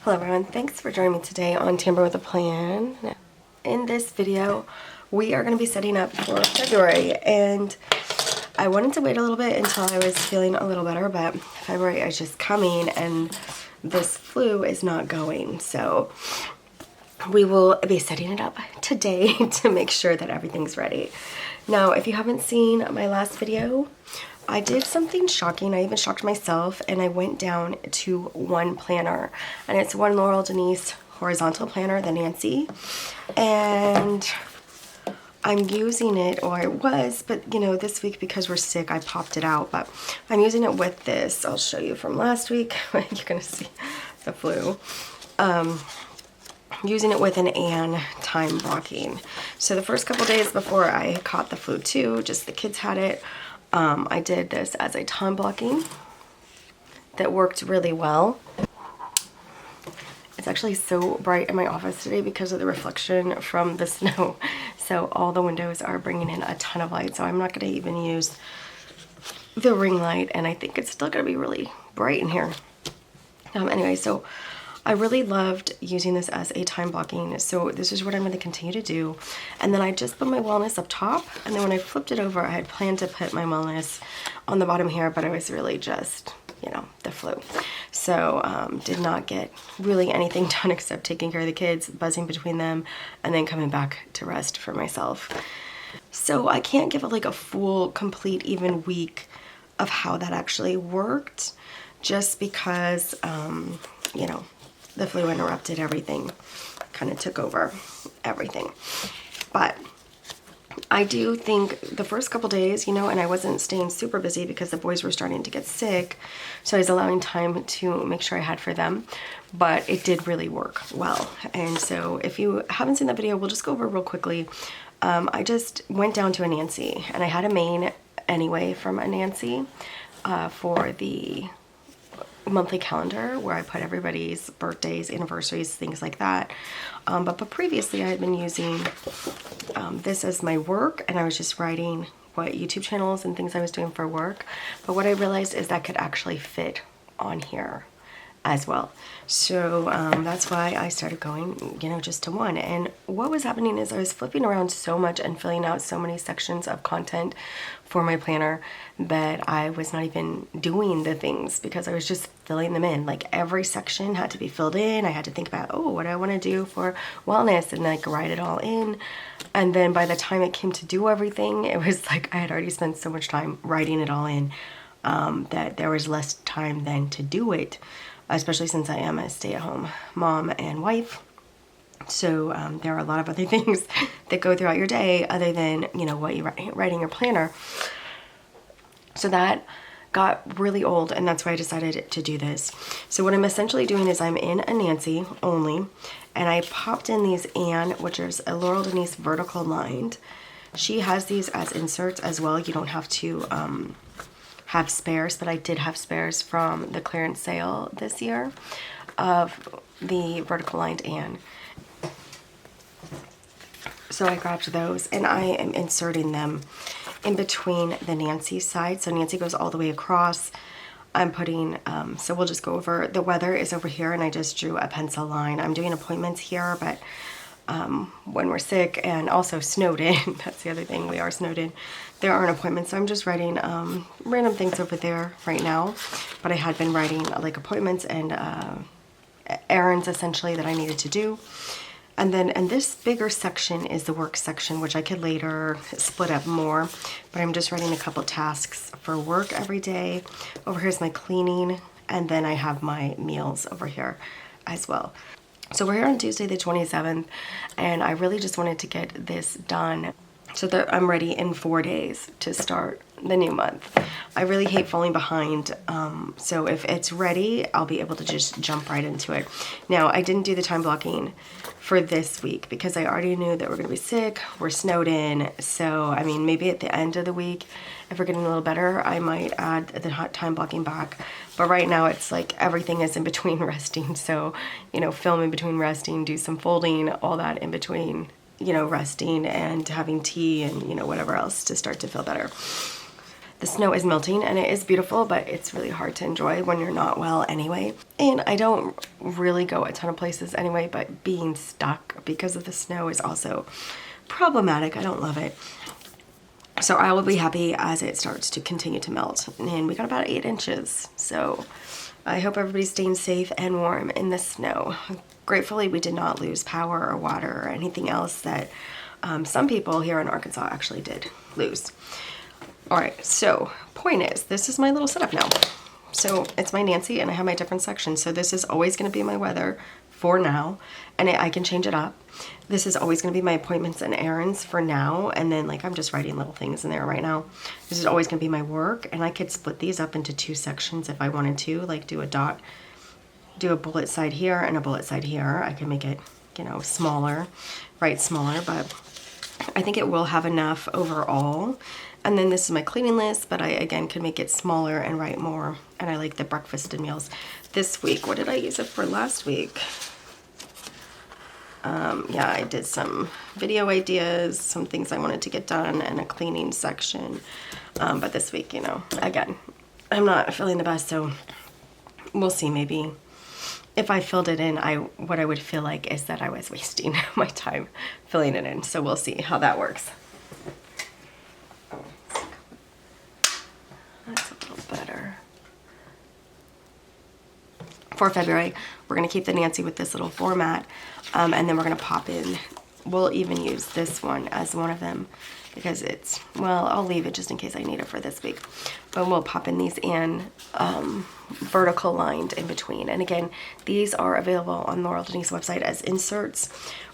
Hello everyone, thanks for joining me today on Tamper with a Plan. In this video, we are going to be setting up for February, and I wanted to wait a little bit until I was feeling a little better, but February is just coming and this flu is not going, so we will be setting it up today to make sure that everything's ready. Now, if you haven't seen my last video, I did something shocking. I even shocked myself, and I went down to one planner, and it's one Laurel Denise horizontal planner, the Nancy, and I'm using it, or I was, but you know, this week because we're sick I popped it out, but I'm using it with this. I'll show you from last week. You're gonna see the flu. Using it with an time blocking. So the first couple days before I caught the flu too, just the kids had it, I did this as a time blocking that worked really well. It's actually so bright in my office today because of the reflection from the snow. So all the windows are bringing in a ton of light. So I'm not going to even use the ring light, and I think it's still going to be really bright in here. Anyway, so I really loved using this as a time blocking, so this is what I'm going to continue to do. And then I just put my wellness up top, and then when I flipped it over, I had planned to put my wellness on the bottom here, but it was really just, you know, the flu. So did not get really anything done except taking care of the kids, buzzing between them, and then coming back to rest for myself. So I can't give it like a full, complete, even week of how that actually worked, just because, you know, the flu interrupted everything, kind of took over everything. But I do think the first couple days, you know, and I wasn't staying super busy because the boys were starting to get sick, so I was allowing time to make sure I had for them, but it did really work well. And so if you haven't seen that video, we'll just go over real quickly. I just went down to a Nancy, and I had a main anyway from a Nancy for the monthly calendar where I put everybody's birthdays, anniversaries, things like that. But previously I had been using this as my work, and I was just writing what YouTube channels and things I was doing for work. But what I realized is that could actually fit on here as well. So that's why I started going, you know, just to one. And what was happening is I was flipping around so much and filling out so many sections of content for my planner that I was not even doing the things because I was just filling them in. Like every section had to be filled in. I had to think about, oh, what do I want to do for wellness, and like write it all in. And then by the time it came to do everything, it was like I had already spent so much time writing it all in that there was less time then to do it, especially since I am a stay-at-home mom and wife. So there are a lot of other things that go throughout your day other than, you know, what you write in your planner. So that got really old, and that's why I decided to do this. So what I'm essentially doing is I'm in a Nancy only, and I popped in these which is a Laurel Denise vertical lined. She has these as inserts as well. You don't have to have spares, but I did have spares from the clearance sale this year of the vertical lined Anne. So I grabbed those, and I am inserting them in between the Nancy side. So Nancy goes all the way across. I'm putting, so we'll just go over, the weather is over here, and I just drew a pencil line. I'm doing appointments here, but when we're sick and also snowed in, that's the other thing, we are snowed in, there aren't appointments, so I'm just writing random things over there right now. But I had been writing like appointments and errands essentially that I needed to do. And then, and this bigger section is the work section, which I could later split up more, but I'm just writing a couple tasks for work every day. Over here's my cleaning, and then I have my meals over here as well. So we're here on Tuesday the 27th, and I really just wanted to get this done so that I'm ready in 4 days to start the new month. I really hate falling behind, so if it's ready, I'll be able to just jump right into it. Now, I didn't do the time blocking for this week because I already knew that we're gonna be sick, we're snowed in, so I mean, maybe at the end of the week, if we're getting a little better, I might add the time blocking back. But right now it's like everything is in between resting, so, you know, film in between resting, do some folding, all that in between, you know, resting and having tea and, you know, whatever else to start to feel better. The snow is melting and it is beautiful, but it's really hard to enjoy when you're not well anyway. And I don't really go a ton of places anyway, but being stuck because of the snow is also problematic. I don't love it. So I will be happy as it starts to continue to melt. And we got about 8 inches. So I hope everybody's staying safe and warm in the snow. Gratefully, we did not lose power or water or anything else that some people here in Arkansas actually did lose. All right, so point is, this is my little setup now. So it's my Nancy and I have my different sections. So this is always going to be my weather for now, and I can change it up. This is always going to be my appointments and errands for now, and then like I'm just writing little things in there right now. This is always going to be my work, and I could split these up into 2 sections if I wanted to, like do a bullet side here and a bullet side here. I can make it, you know, smaller, write smaller, but I think it will have enough overall. And then this is my cleaning list, but I again can make it smaller and write more. And I like the breakfast and meals. This week, what did I use it for last week? Yeah, I did some video ideas, some things I wanted to get done, and a cleaning section. But this week, you know, again, I'm not feeling the best, so we'll see. Maybe if I filled it in, what I would feel like is that I was wasting my time filling it in. So we'll see how that works. That's a little better. For February, we're going to keep the Nancy with this little format, and then we're going to pop in, we'll even use this one as one of them because it's, well, I'll leave it just in case I need it for this week, but we'll pop in these in vertical lined in between. And again, these are available on Laurel Denise website as inserts,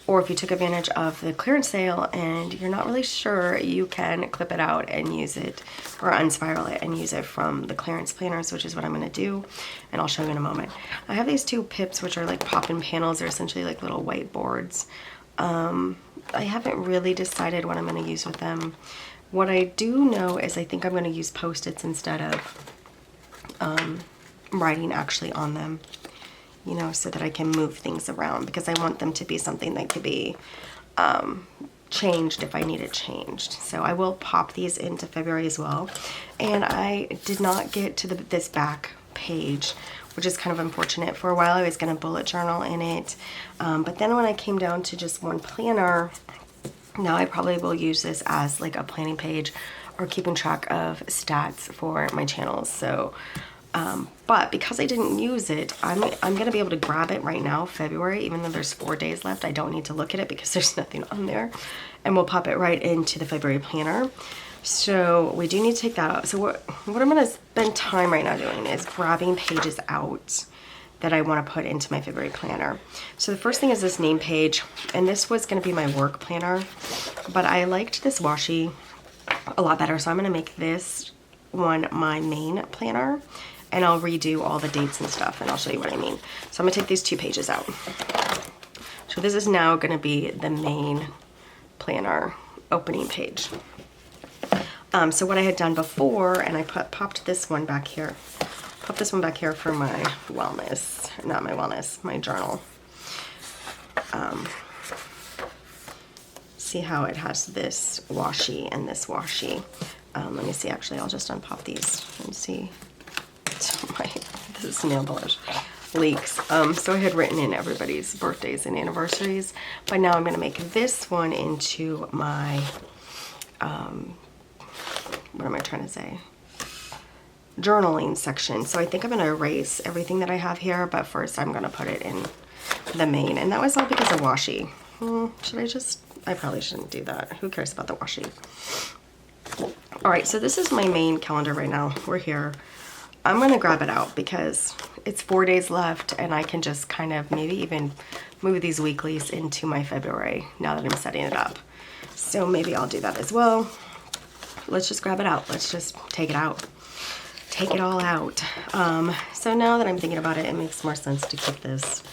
or if you took advantage of the clearance sale and you're not really sure, you can clip it out and use it, or unspiral it and use it from the clearance planners, which is what I'm going to do, and I'll show you in a moment. I have these 2 pips, which are like pop-in panels. They're essentially like little whiteboards. I haven't really decided what I'm going to use with them. What I do know is I think I'm going to use Post-its instead of writing actually on them, you know, so that I can move things around, because I want them to be something that could be changed if I need it changed. So I will pop these into February as well. And I did not get to this back page, which is kind of unfortunate. For a while I was going to bullet journal in it, but then when I came down to just one planner, now I probably will use this as like a planning page or keeping track of stats for my channels. So but because I didn't use it, I'm going to be able to grab it right now, February, even though there's 4 days left. I don't need to look at it because there's nothing on there, and we'll pop it right into the February planner. So we do need to take that out. So what I'm going to spend time right now doing is grabbing pages out that I want to put into my February planner. So the first thing is this name page, and this was going to be my work planner, but I liked this washi a lot better, so I'm going to make this one my main planner, and I'll redo all the dates and stuff, and I'll show you what I mean. So I'm going to take these 2 pages out. So this is now going to be the main planner opening page. So what I had done before, and I popped this one back here. Pop this one back here for my wellness, not my wellness, my journal. See how it has this washi and this washi. Let me see, actually, I'll just unpop these and see. This is nail polish leaks. So I had written in everybody's birthdays and anniversaries, but now I'm going to make this one into my, what am I trying to say? Journaling section. So I think I'm going to erase everything that I have here, but first I'm going to put it in the main, and that was all because of washi. I probably shouldn't do that. Who cares about the washi? All right, so this is my main calendar right now. We're here. I'm going to grab it out because it's 4 days left, and I can just kind of maybe even move these weeklies into my February now that I'm setting it up. So maybe I'll do that as well. Let's just grab it out. Let's just take it out. Take it all out. So now that I'm thinking about it, it makes more sense to keep this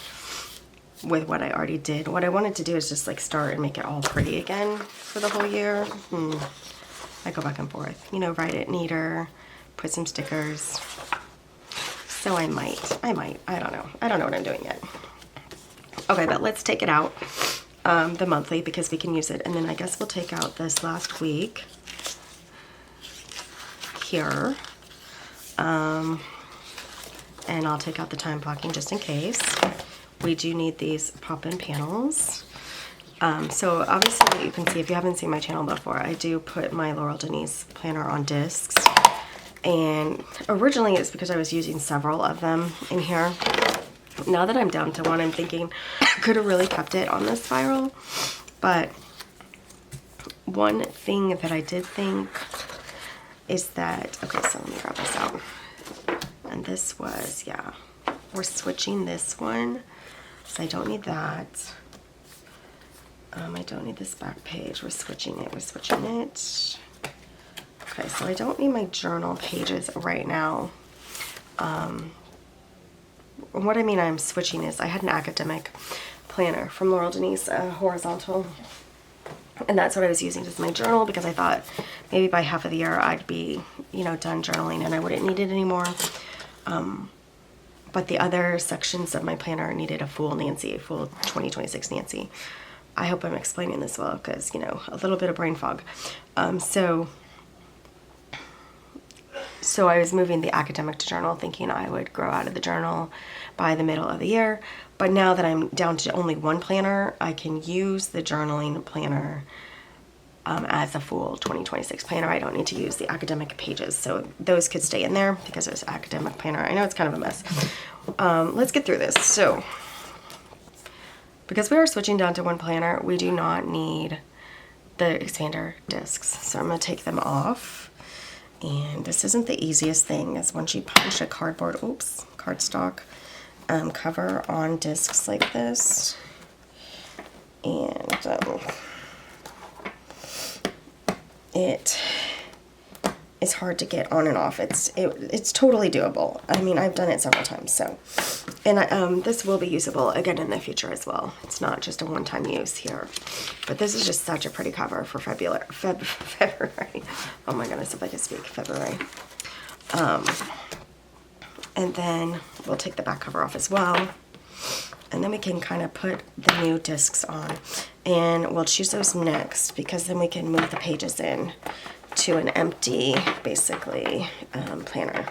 with what I already did. What I wanted to do is just like start and make it all pretty again for the whole year. I go back and forth, you know, write it neater, put some stickers. So I might, I don't know. I don't know what I'm doing yet. Okay, but let's take it out, the monthly, because we can use it. And then I guess we'll take out this last week here. And I'll take out the time blocking just in case. We do need these pop-in panels. So obviously you can see, if you haven't seen my channel before, I do put my Laurel Denise planner on discs. And originally it's because I was using several of them in here. Now that I'm down to one, I'm thinking I could have really kept it on the spiral. But one thing that I did think is that, okay, so let me grab this out. And this was, yeah, we're switching this one. So I don't need that. I don't need this back page. We're switching it. Okay, so I don't need my journal pages right now. What I mean I'm switching is I had an academic planner from Laurel Denise, horizontal. And that's what I was using as my journal because I thought maybe by half of the year I'd be, you know, done journaling and I wouldn't need it anymore. But the other sections of my planner needed a full Nancy, a full 2026 Nancy. I hope I'm explaining this well because, you know, a little bit of brain fog. So I was moving the academic to journal thinking I would grow out of the journal by the middle of the year. But now that I'm down to only one planner, I can use the journaling planner as a full 2026 planner. I don't need to use the academic pages. So those could stay in there because it was academic planner. I know it's kind of a mess. Let's get through this. So because we are switching down to one planner, we do not need the expander discs. So I'm going to take them off. And this isn't the easiest thing, is once you punch a cardstock cover on discs like this, and it is hard to get on and off. It's totally doable. I mean, I've done it several times. So, and this will be usable again in the future as well. It's not just a one-time use here. But this is just such a pretty cover for February. Oh my goodness, if I could speak, February. And then we'll take the back cover off as well. And then we can kind of put the new discs on. And we'll choose those next because then we can move the pages in to an empty, basically, planner.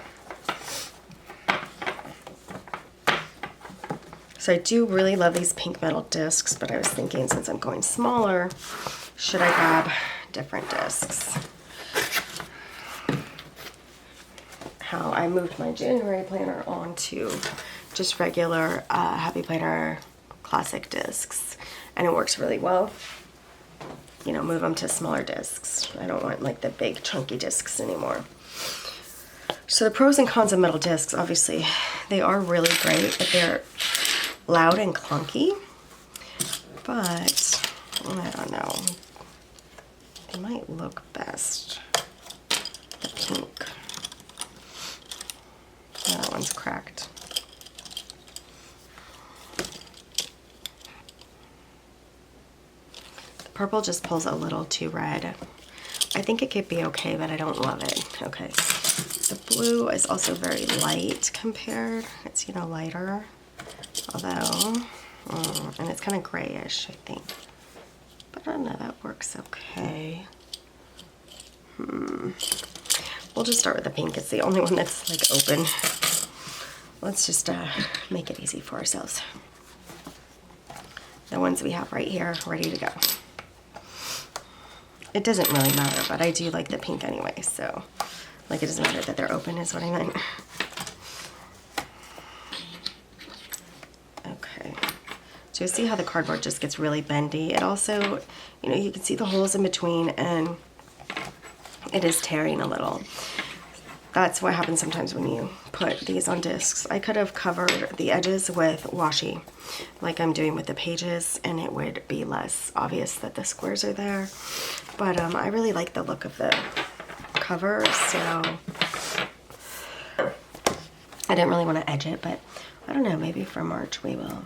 So I do really love these pink metal discs, but I was thinking since I'm going smaller, should I grab different discs? How I moved my January planner onto just regular Happy Planner classic discs, and it works really well. You know, move them to smaller discs. I don't want like the big chunky discs anymore. So the pros and cons of metal discs, obviously, they are really great, but they're loud and clunky. But I don't know. They might look best. The pink. Oh, that one's cracked. Purple just pulls a little too red. I think it could be okay, but I don't love it. Okay. The blue is also very light compared. It's, you know, lighter. Although, and it's kind of grayish, I think. But I don't know, that works okay. We'll just start with the pink. It's the only one that's like open. Let's just make it easy for ourselves. The ones we have right here, ready to go. It doesn't really matter, but I do like the pink anyway, so like it doesn't matter that they're open is what I meant. Okay, so you see how the cardboard just gets really bendy. It also, you know, you can see the holes in between and it is tearing a little. That's what happens sometimes when you put these on discs. I could have covered the edges with washi, like I'm doing with the pages, and it would be less obvious that the squares are there. But I really like the look of the cover, so I didn't really want to edge it, but I don't know, maybe for March we will.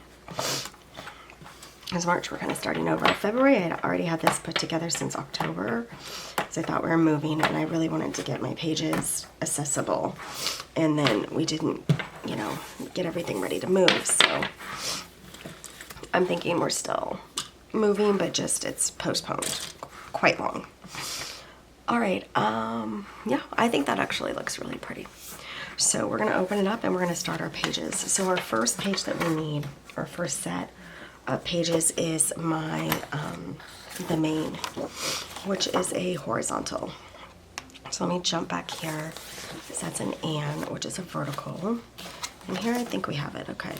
Because March we're kind of starting over. February I already had this put together since October, because I thought we were moving and I really wanted to get my pages accessible. And then we didn't, you know, get everything ready to move, so I'm thinking we're still moving, but just it's postponed quite long. All right, yeah, I think that actually looks really pretty. So we're gonna open it up and we're gonna start our pages. So our first page that we need, our first set of pages is my, the main, which is a horizontal. So let me jump back here. So that's an and, which is a vertical. And here I think we have it, okay.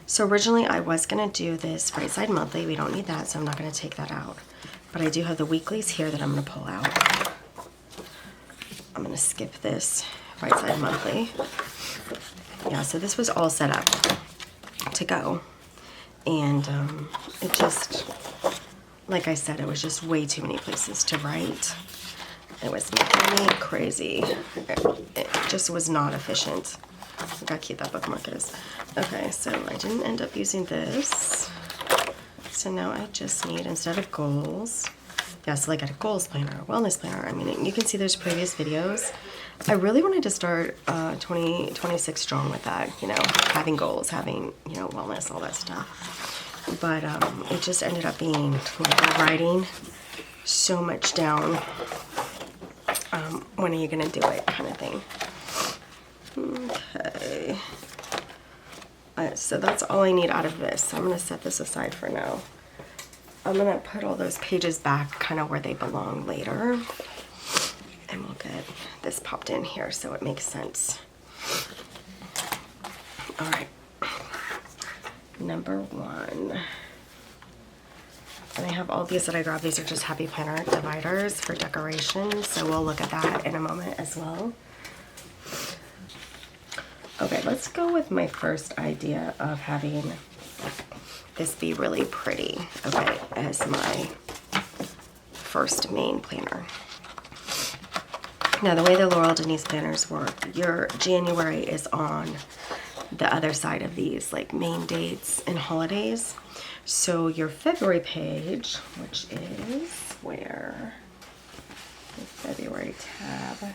So originally I was gonna do this right side monthly. We don't need that, so I'm not gonna take that out. But I do have the weeklies here that I'm gonna pull out. I'm gonna skip this right side monthly. Yeah, so this was all set up to go. And it just, like I said, it was just way too many places to write. It was making me crazy. It just was not efficient. Look how cute that bookmark is. Okay, so I didn't end up using this. So now I just need, instead of goals, yeah, so like I got a goals planner, a wellness planner. I mean, you can see there's previous videos. I really wanted to start 26 strong with that, you know, having goals, having, you know, wellness, all that stuff. But it just ended up being like writing so much down. When are you gonna do it, kind of thing. Okay. So that's all I need out of this. So I'm gonna set this aside for now. I'm gonna put all those pages back kind of where they belong later. And we'll get this popped in here so it makes sense. All right. Number 1. And I have all these that I grabbed. These are just Happy Planner dividers for decoration. So we'll look at that in a moment as well. Okay, let's go with my first idea of having this be really pretty, okay, as my first main planner. Now, the way the Laurel Denise planners work, your January is on the other side of these, like main dates and holidays. So your February page, which is where the February tab.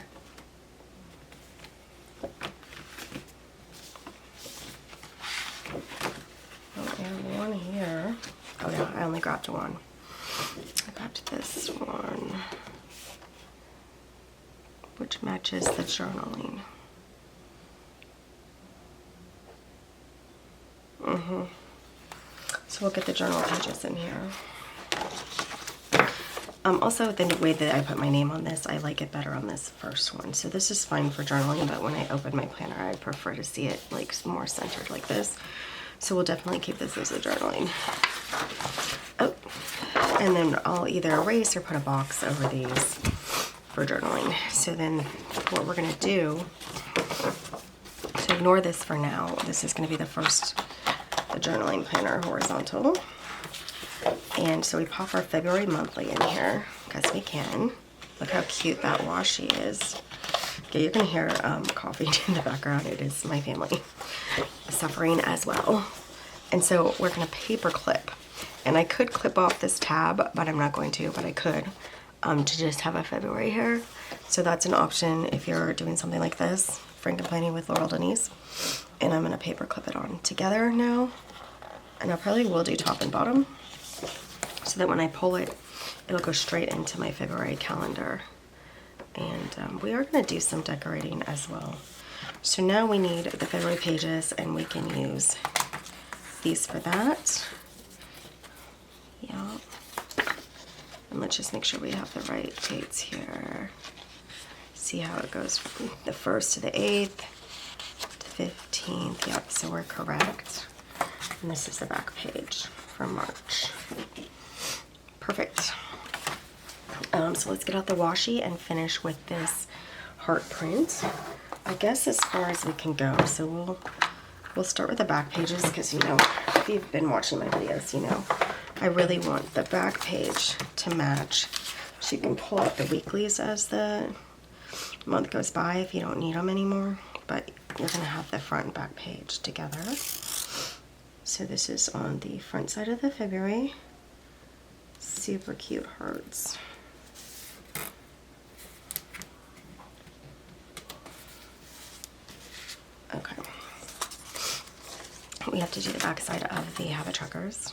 I have one here. Oh yeah, I only grabbed one. I grabbed this one, which matches the journaling. So we'll get the journal pages in here. Also, the way that I put my name on this, I like it better on this first one. So this is fine for journaling, but when I open my planner, I prefer to see it like more centered like this. So we'll definitely keep this as a journaling. Oh, and then I'll either erase or put a box over these for journaling. So then what we're gonna do, to ignore this for now, this is gonna be the first, the journaling planner horizontal. And so we pop our February monthly in here, because we can. Look how cute that washi is. Okay, you're gonna hear coughing in the background. It is my family suffering as well. And so we're gonna paper clip. And I could clip off this tab, but I'm not going to, but I could, to just have a February here. So that's an option if you're doing something like this, Frankenplanning with Laurel Denise. And I'm gonna paper clip it on together now. And I probably will do top and bottom, so that when I pull it, it'll go straight into my February calendar. And we are gonna do some decorating as well. So now we need the February pages, and we can use these for that. Yeah. And let's just make sure we have the right dates here. See how it goes from the 1st to the 8th to 15th. Yep, so we're correct. And this is the back page for March. Perfect. So let's get out the washi and finish with this heart print. I guess as far as we can go. So we'll start with the back pages, because you know, if you've been watching my videos, you know I really want the back page to match. So you can pull out the weeklies as the month goes by if you don't need them anymore, but you're gonna have the front and back page together. So this is on the front side of the February. Super cute hearts. Okay. We have to do the back side of the habit trackers,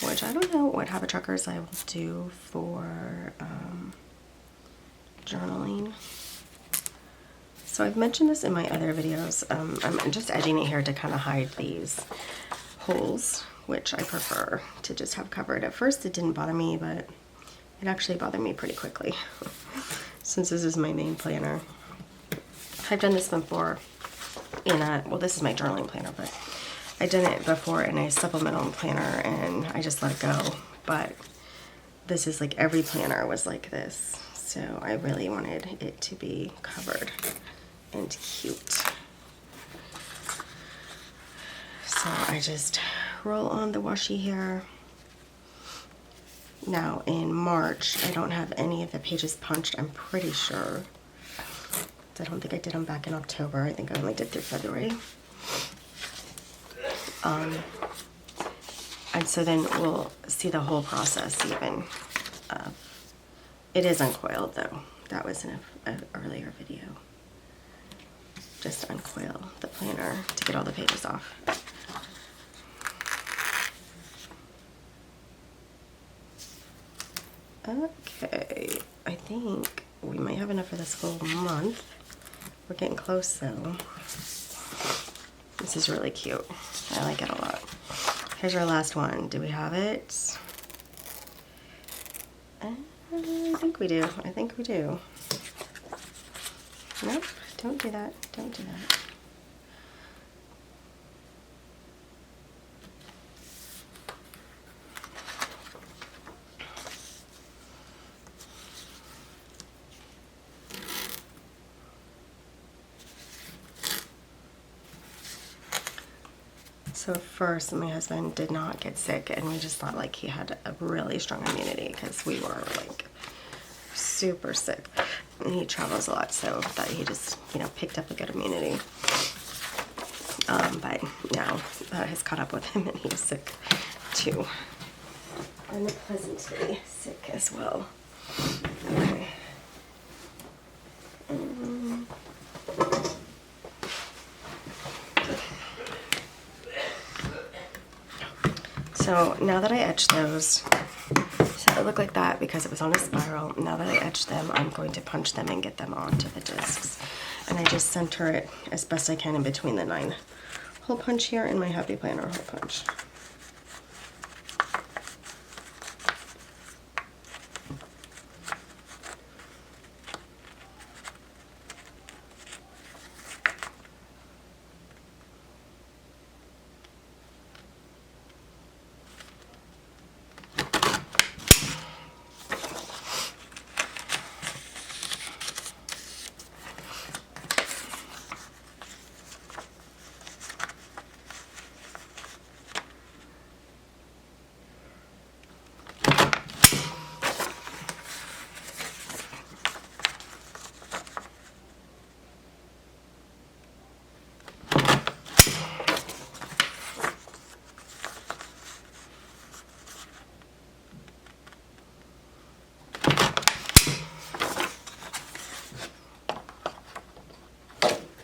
which I don't know what habit trackers I will do for journaling. So I've mentioned this in my other videos. I'm just edging it here to kind of hide these holes, which I prefer to just have covered. At first it didn't bother me, but it actually bothered me pretty quickly since this is my main planner. I've done this before in a, well, this is my journaling planner, but I did it before in a supplemental planner and I just let it go. But this is like every planner was like this. So I really wanted it to be covered and cute. So I just roll on the washi here. Now in March, I don't have any of the pages punched, I'm pretty sure. I don't think I did them back in October. I think I only did through February. And so then we'll see the whole process even. It is uncoiled though. That was in an earlier video. Just uncoil the planner to get all the pages off. Okay, I think we might have enough for this whole month. We're getting close though. This is really cute. I like it a lot. Here's our last one. Do we have it? I think we do. I think we do. Nope, don't do that. Don't do that. So first, my husband did not get sick, and we just thought like he had a really strong immunity because we were like super sick. And he travels a lot, so that he just, you know, picked up a good immunity. But now that has caught up with him, and he's sick too. Unpleasantly sick as well. Okay. So now that I etched those, so it looked like that because it was on a spiral. Now that I etched them, I'm going to punch them and get them onto the discs. And I just center it as best I can in between the 9-hole punch here and my Happy Planner hole punch.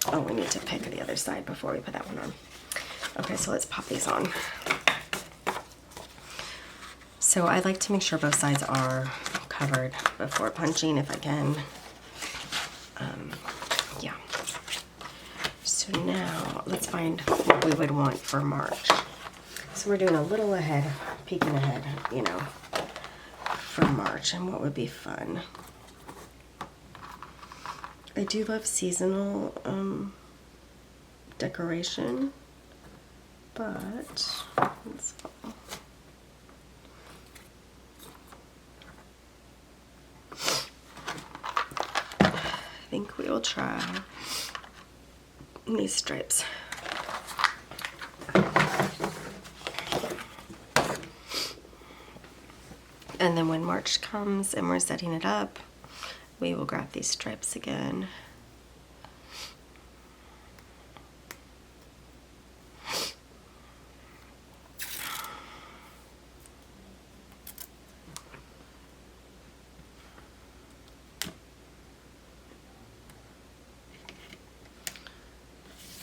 Oh, we need to pick the other side before we put that one on. Okay, so let's pop these on. So I like to make sure both sides are covered before punching if I can. Yeah. So now let's find what we would want for March. So we're doing a little ahead, peeking ahead, you know, for March and what would be fun. I do love seasonal decoration, but it's fall. I think we will try these stripes. And then when March comes and we're setting it up, we will grab these stripes again.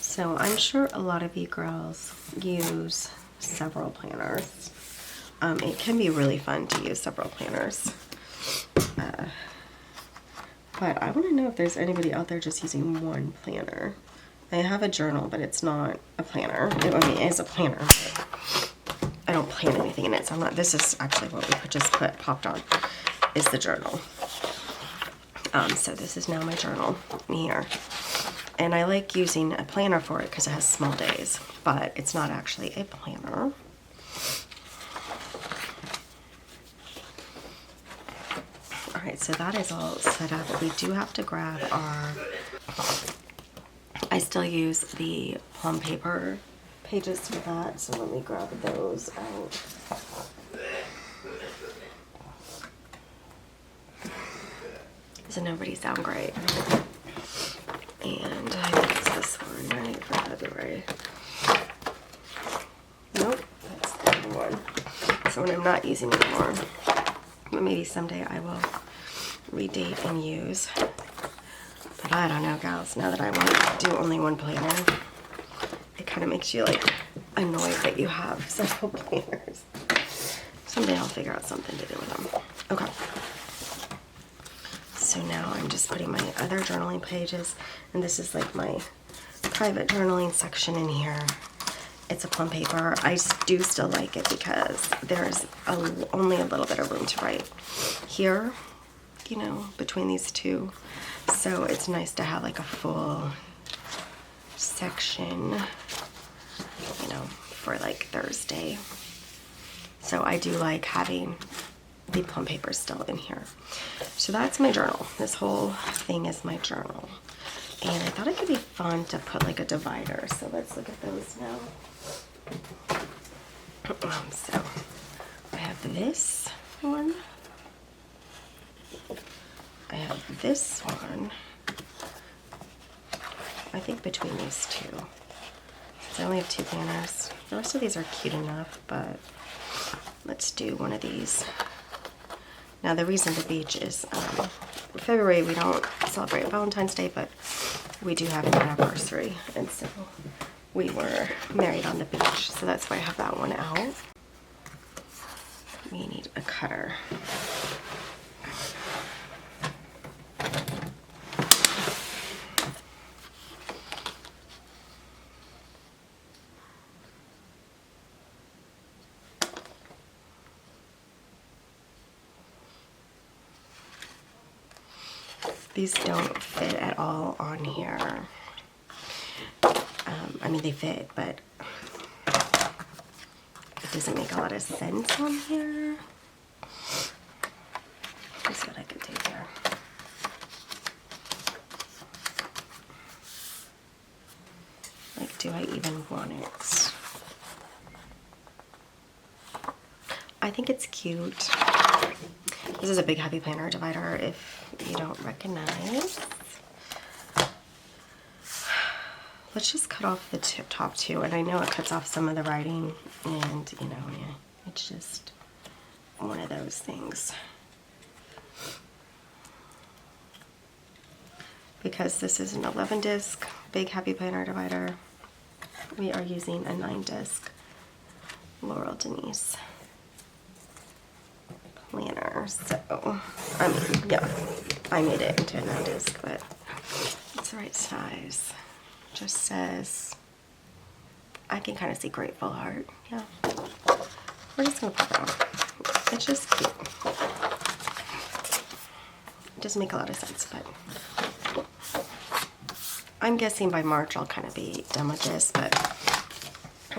So I'm sure a lot of you girls use several planners. It can be really fun to use several planners. But But I want to know if there's anybody out there just using one planner. I have a journal, but it's not a planner. I mean, it is a planner, but I don't plan anything in it, so I'm not, this is actually what we just popped on, is the journal. So this is now my journal in here. And I like using a planner for it because it has small days, but it's not actually a planner. Alright, so that is all set up. We do have to grab our, I still use the plum paper pages for that, so let me grab those out. Doesn't everybody sound great? And I think it's this one, right, for February. Nope, that's the other one. This one I'm not using anymore. But maybe someday I will redate and use. But I don't know, gals, now that I want to do only one planner, it kind of makes you like annoyed that you have several planners. Someday I'll figure out something to do with them. Okay. So now I'm just putting my other journaling pages, and this is like my private journaling section in here. It's a plum paper. I do still like it because there's only a little bit of room to write here, you know, between these two. So it's nice to have like a full section, you know, for like Thursday. So I do like having the plum paper still in here. So that's my journal. This whole thing is my journal. And I thought it could be fun to put like a divider. So let's look at those now. So I have this one. I have this one. I think between these two. So I only have 2 planners. The rest of these are cute enough, but let's do one of these. Now the reason the beach is February, we don't celebrate Valentine's Day, but we do have an anniversary, and so we were married on the beach, so that's why I have that one out. We need a cutter. These don't fit at all on here. I mean, they fit, but it doesn't make a lot of sense on here. Let's see what I can do here. Like, do I even want it? I think it's cute. This is a big heavy planner divider if you don't recognize. Let's just cut off the top 2, and I know it cuts off some of the writing, and you know, yeah, it's just one of those things. Because this is an 11 disc big heavy planner divider, we are using a 9 disc Laurel Denise planner. So, I mean, yeah, I made it into a 9 disc, but it's the right size. Just says, I can kind of see grateful heart. Yeah, we're just gonna put it on. It's just cute. It doesn't make a lot of sense, but I'm guessing by March I'll kind of be done with this. But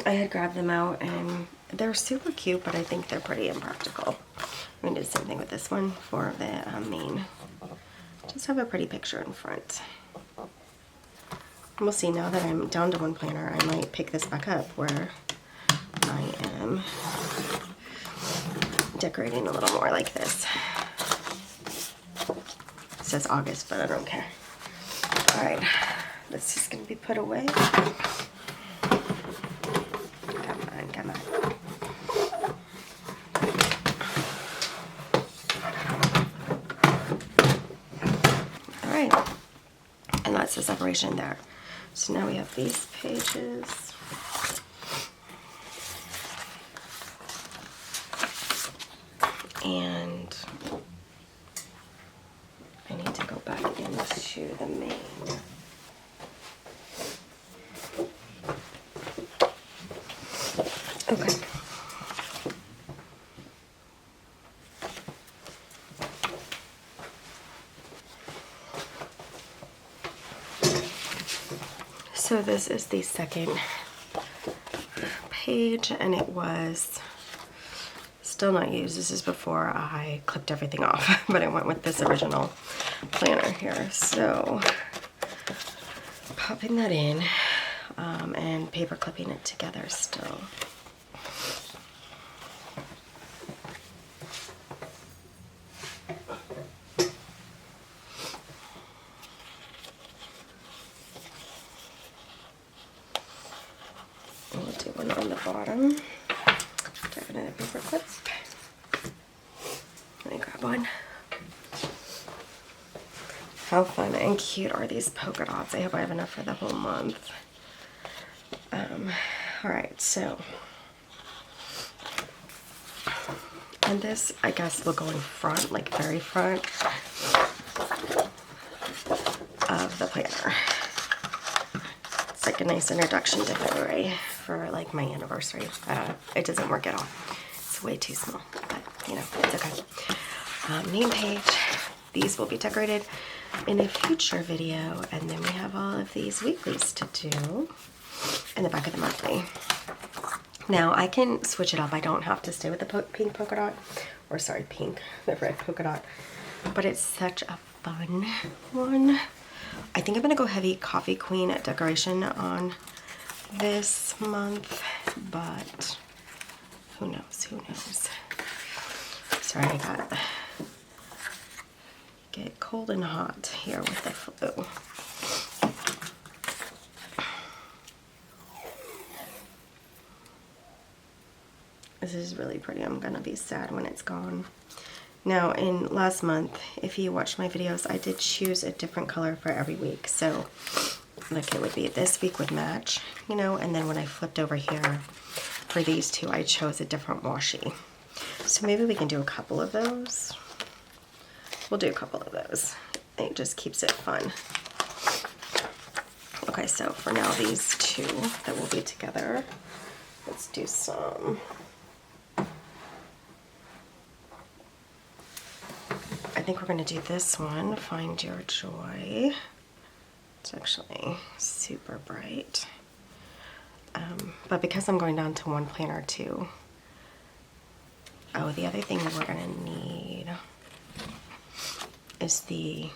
I had grabbed them out, and they're super cute, but I think they're pretty impractical. I'm gonna do the same thing with this one for the main. Just have a pretty picture in front. We'll see. Now that I'm down to 1 planner, I might pick this back up where I am decorating a little more like this. It says August, but I don't care. Alright, this is going to be put away. Come on, come on. Alright, and that's the separation there. So now we have these pages. And I need to go back Okay. So this is the second page, and it was still not used. This is before I clipped everything off, but I went with this original planner here. So popping that in and paper clipping it together still. We'll do one on the bottom. Grab another paper clip. Let me grab one. How fun and cute are these polka dots? I hope I have enough for the whole month. Alright, so, and this, I guess, will go in front, like very front of the planner. It's like a nice introduction to February for like my anniversary. It doesn't work at all. It's way too small, but you know, it's okay. Name page. These will be decorated in a future video, and then we have all of these weeklies to do in the back of the monthly. Now I can switch it up. I don't have to stay with the pink polka dot, or sorry, the red polka dot, but it's such a fun one. I think I'm gonna go heavy Coffee Queen decoration on this month, but who knows, who knows. Sorry, I get cold and hot here with the flu. This is really pretty. I'm gonna be sad when it's gone. Now, in last month, if you watched my videos, I did choose a different color for every week. So, like, it would be this week would match, you know, and then when I flipped over here for these two, I chose a different washi. So maybe we can do a couple of those. We'll do a couple of those. It just keeps it fun. Okay, so for now, these two that will be together, let's do some. I think we're going to do this one, Find Your Joy. It's actually super bright. But because I'm going down to one planner too. Oh, the other thing that we're going to need is the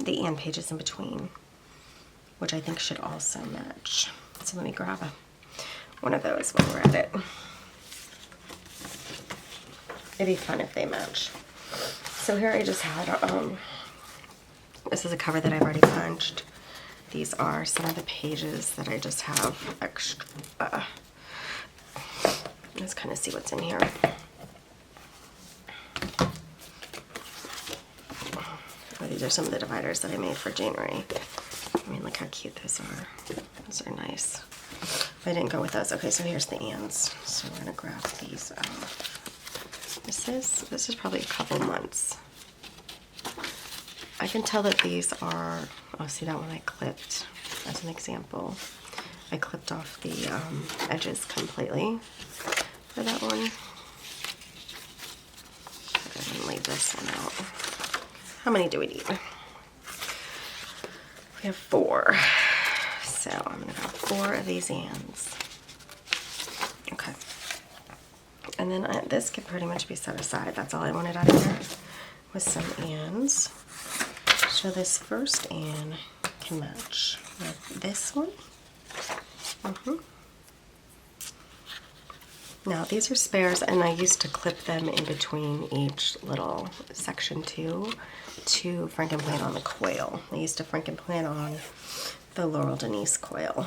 and pages in between, which I think should also match. So let me grab one of those while we're at it. It'd be fun if they match. So here I just had, this is a cover that I've already punched. These are some of the pages that I just have extra. Let's kind of see what's in here. Oh, these are some of the dividers that I made for January. I mean, look how cute those are. Those are nice. I didn't go with those. Okay, so here's the ands. So we're gonna grab these out. This is probably a couple months. I can tell that these are, oh, see that one I clipped as an example. I clipped off the edges completely for that one. I'm gonna leave this one out. How many do we need? We have 4. So I'm gonna grab 4 of these ands. Okay. And then this could pretty much be set aside. That's all I wanted out of here with some ands. So this first and can match with this one. Now these are spares, and I used to clip them in between each little section too to Frankenplan on the coil. I used to Frankenplan on the Laurel Denise coil.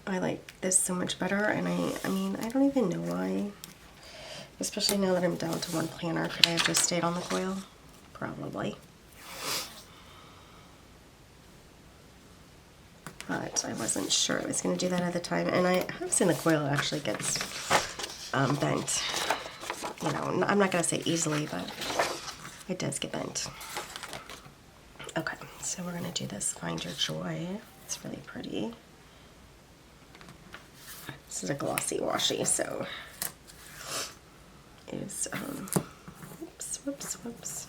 I like this so much better, and I mean, I don't even know why. Especially now that I'm down to one planner. Could I have just stayed on the coil? Probably. But I wasn't sure I was going to do that at the time. And I have seen the coil actually gets bent. You know, I'm not going to say easily, but it does get bent. Okay, so we're going to do this Find Your Joy. It's really pretty. This is a glossy washi, so is whoops.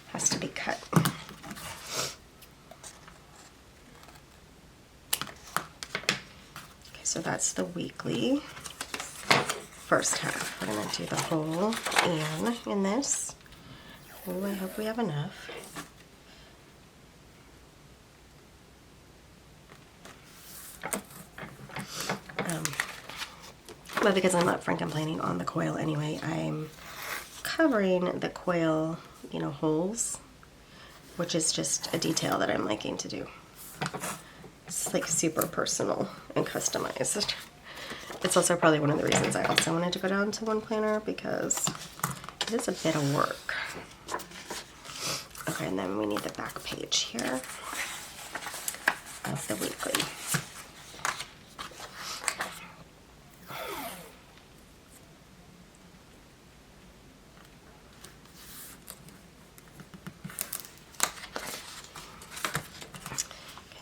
Has to be cut. Okay, so that's the weekly first half. We're gonna do the whole and in this. Oh, I hope we have enough. But because I'm up front planning on the coil anyway, I'm covering the coil, you know, holes, which is just a detail that I'm liking to do. It's like super personal and customized. It's also probably one of the reasons I also wanted to go down to one planner, because it is a bit of work. Okay, and then we need the back page here of the weekly.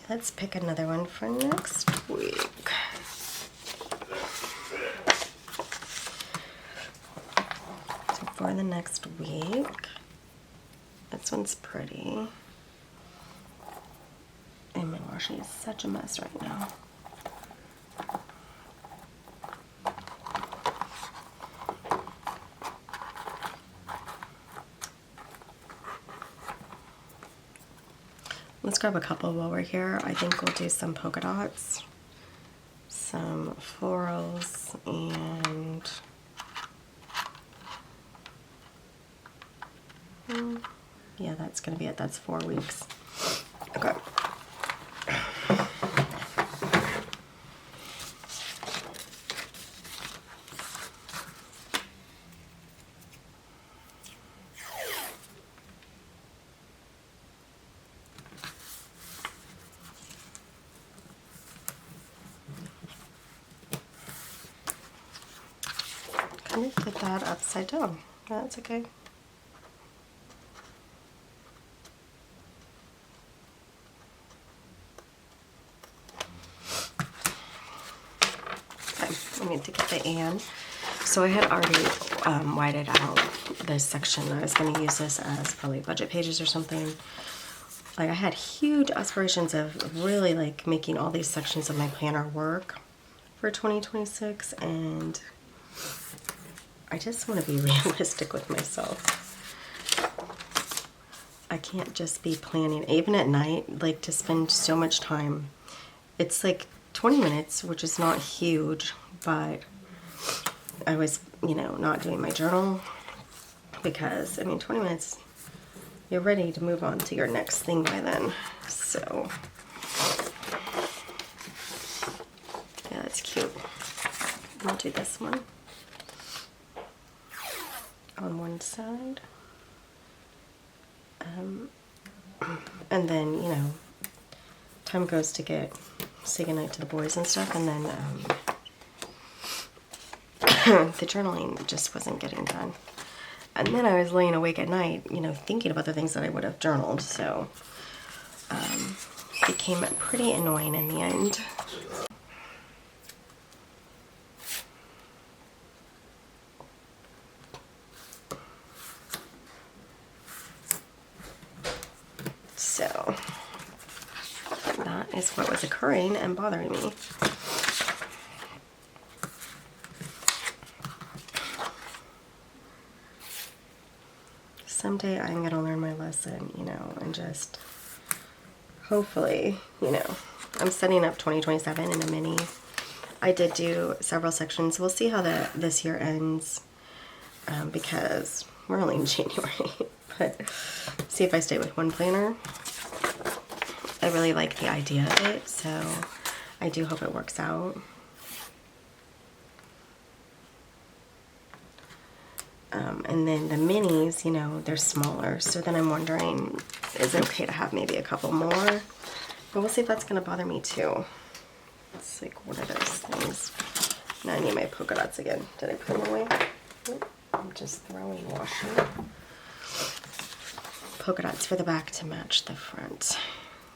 Let's pick another one for next week. So for the next week, this one's pretty. And my washi is such a mess right now. Let's grab a couple while we're here. I think we'll do some polka dots, some florals, and yeah, that's gonna be it. That's 4 weeks. Okay. Kind of put that upside down. That's okay. Okay, I need to get the and. So I had already whited out this section. I was going to use this as probably budget pages or something. Like, I had huge aspirations of really like making all these sections of my planner work for 2026, and I just want to be realistic with myself. I can't just be planning, even at night, like to spend so much time. It's like 20 minutes, which is not huge, but I was, you know, not doing my journal because, I mean, 20 minutes, you're ready to move on to your next thing by then. So, yeah, that's cute. I'll do this one on one side. And then, you know, time goes to say goodnight to the boys and stuff, and then the journaling just wasn't getting done. And then I was laying awake at night, you know, thinking about the things that I would have journaled, so it became pretty annoying in the end. So that is what was occurring and bothering me. Someday I'm going to learn my lesson, you know, and just hopefully, you know, I'm setting up 2027 in a mini. I did do several sections. We'll see how this year ends because we're only in January. But see if I stay with one planner. I really like the idea of it, so I do hope it works out. And then the minis, you know, they're smaller, so then I'm wondering, is it okay to have maybe a couple more? But we'll see if that's going to bother me too. It's like one of those things. Now I need my polka dots again. Did I put them away? I'm just throwing washi. Polka dots for the back to match the front.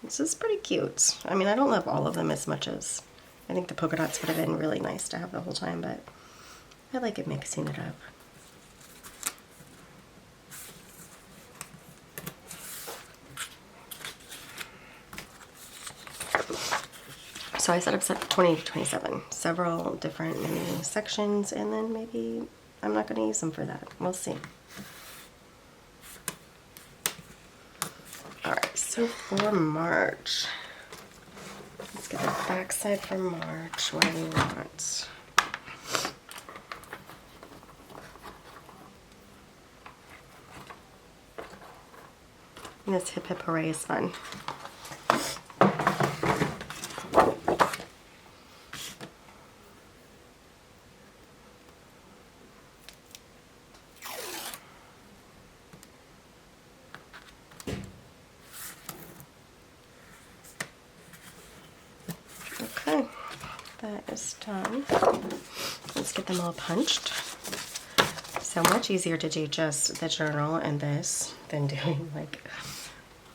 This is pretty cute. I mean, I don't love all of them as much as I think the polka dots would have been really nice to have the whole time, but I like it mixing it up. So I set up set 20 to 27, several different mini sections, and then maybe I'm not going to use them for that. We'll see. Alright, so for March, let's get the back side for March. What do we want? And this Hip Hip Hooray is fun. Okay, that is done. Let's get them all punched. So much easier to do just the journal and this than doing like,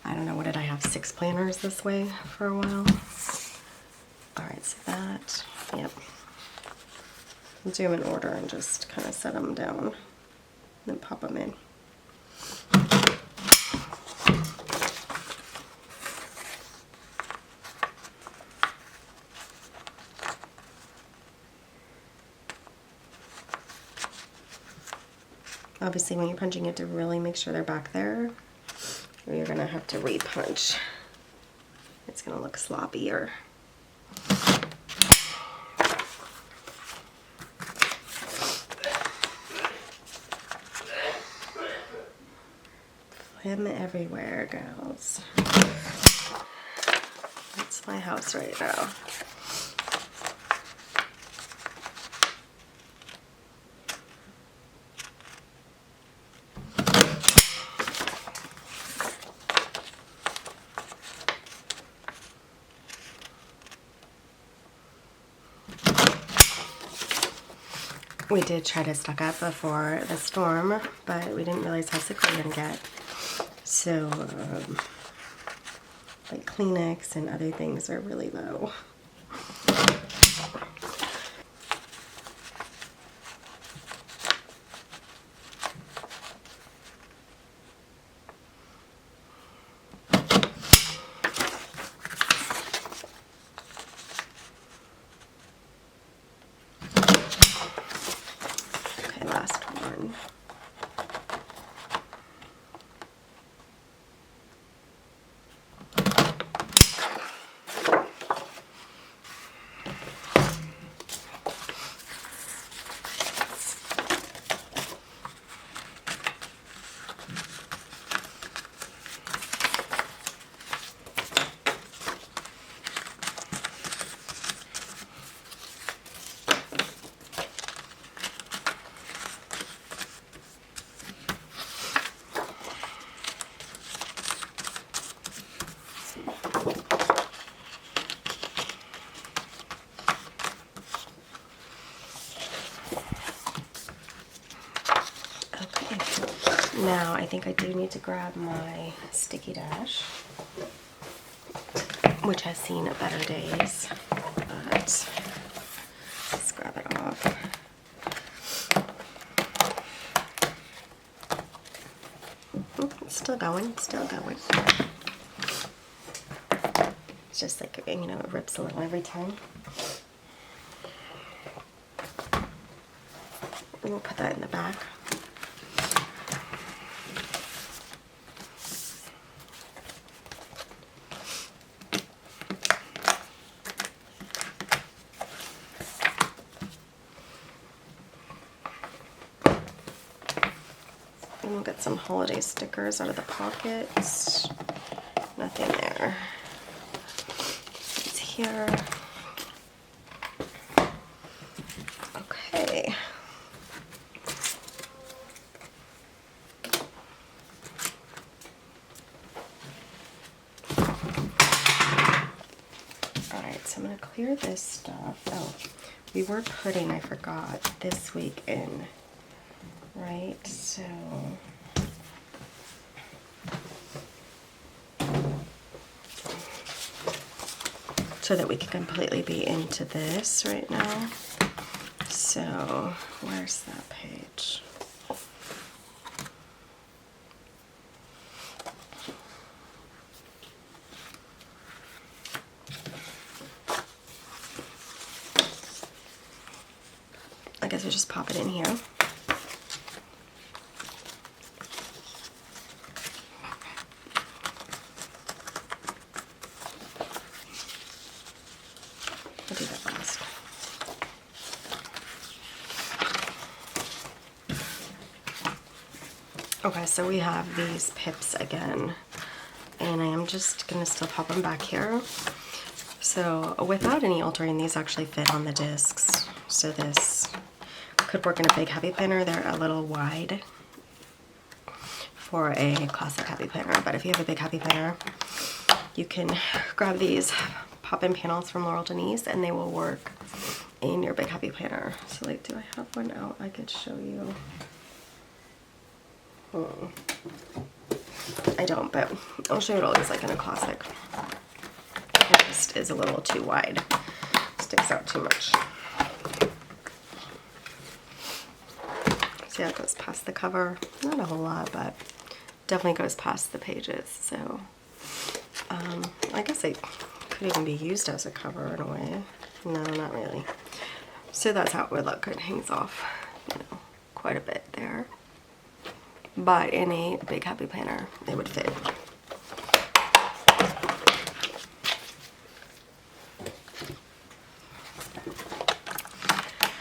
I don't know, what did I have, 6 planners this way for a while? Alright, so that, yep. I'll do them in order and just kind of set them down and then pop them in. Obviously, when you're punching, you have to really make sure they're back there, or you're gonna have to re-punch. It's gonna look sloppier. Him everywhere, girls. That's my house right now. We did try to stock up before the storm, but we didn't realize how sick we were gonna get. So, like Kleenex and other things are really low. Okay, last one. Now, I think I do need to grab my sticky dash, which has seen better days, but let's grab it off. It's still going, it's still going. It's just like, you know, it rips a little every time. We'll put that in the back. And we'll get some holiday stickers out of the pockets. Nothing there. It's here. Okay. Alright, so I'm going to clear this stuff. Oh, we were putting, I forgot, this week in. Right, so so that we can completely be into this right now. So where's that page? I guess we just pop it in here. I'll do that last. Okay, so we have these pips again, and I am just gonna still pop them back here. So without any altering, these actually fit on the discs. So this could work in a big heavy planner. They're a little wide for a classic heavy planner, but if you have a big heavy planner, you can grab these pop-in panels from Laurel Denise and they will work in your big heavy planner. So like, do I have one out I could show you? I don't, but I'll show you what it looks like in a classic. It just is a little too wide. Sticks out too much. See how it goes past the cover? Not a whole lot, but definitely goes past the pages. So I guess it could even be used as a cover in a way. No, not really. So that's how it would look. It hangs off, you know, quite a bit there. But in a big happy planner, it would fit.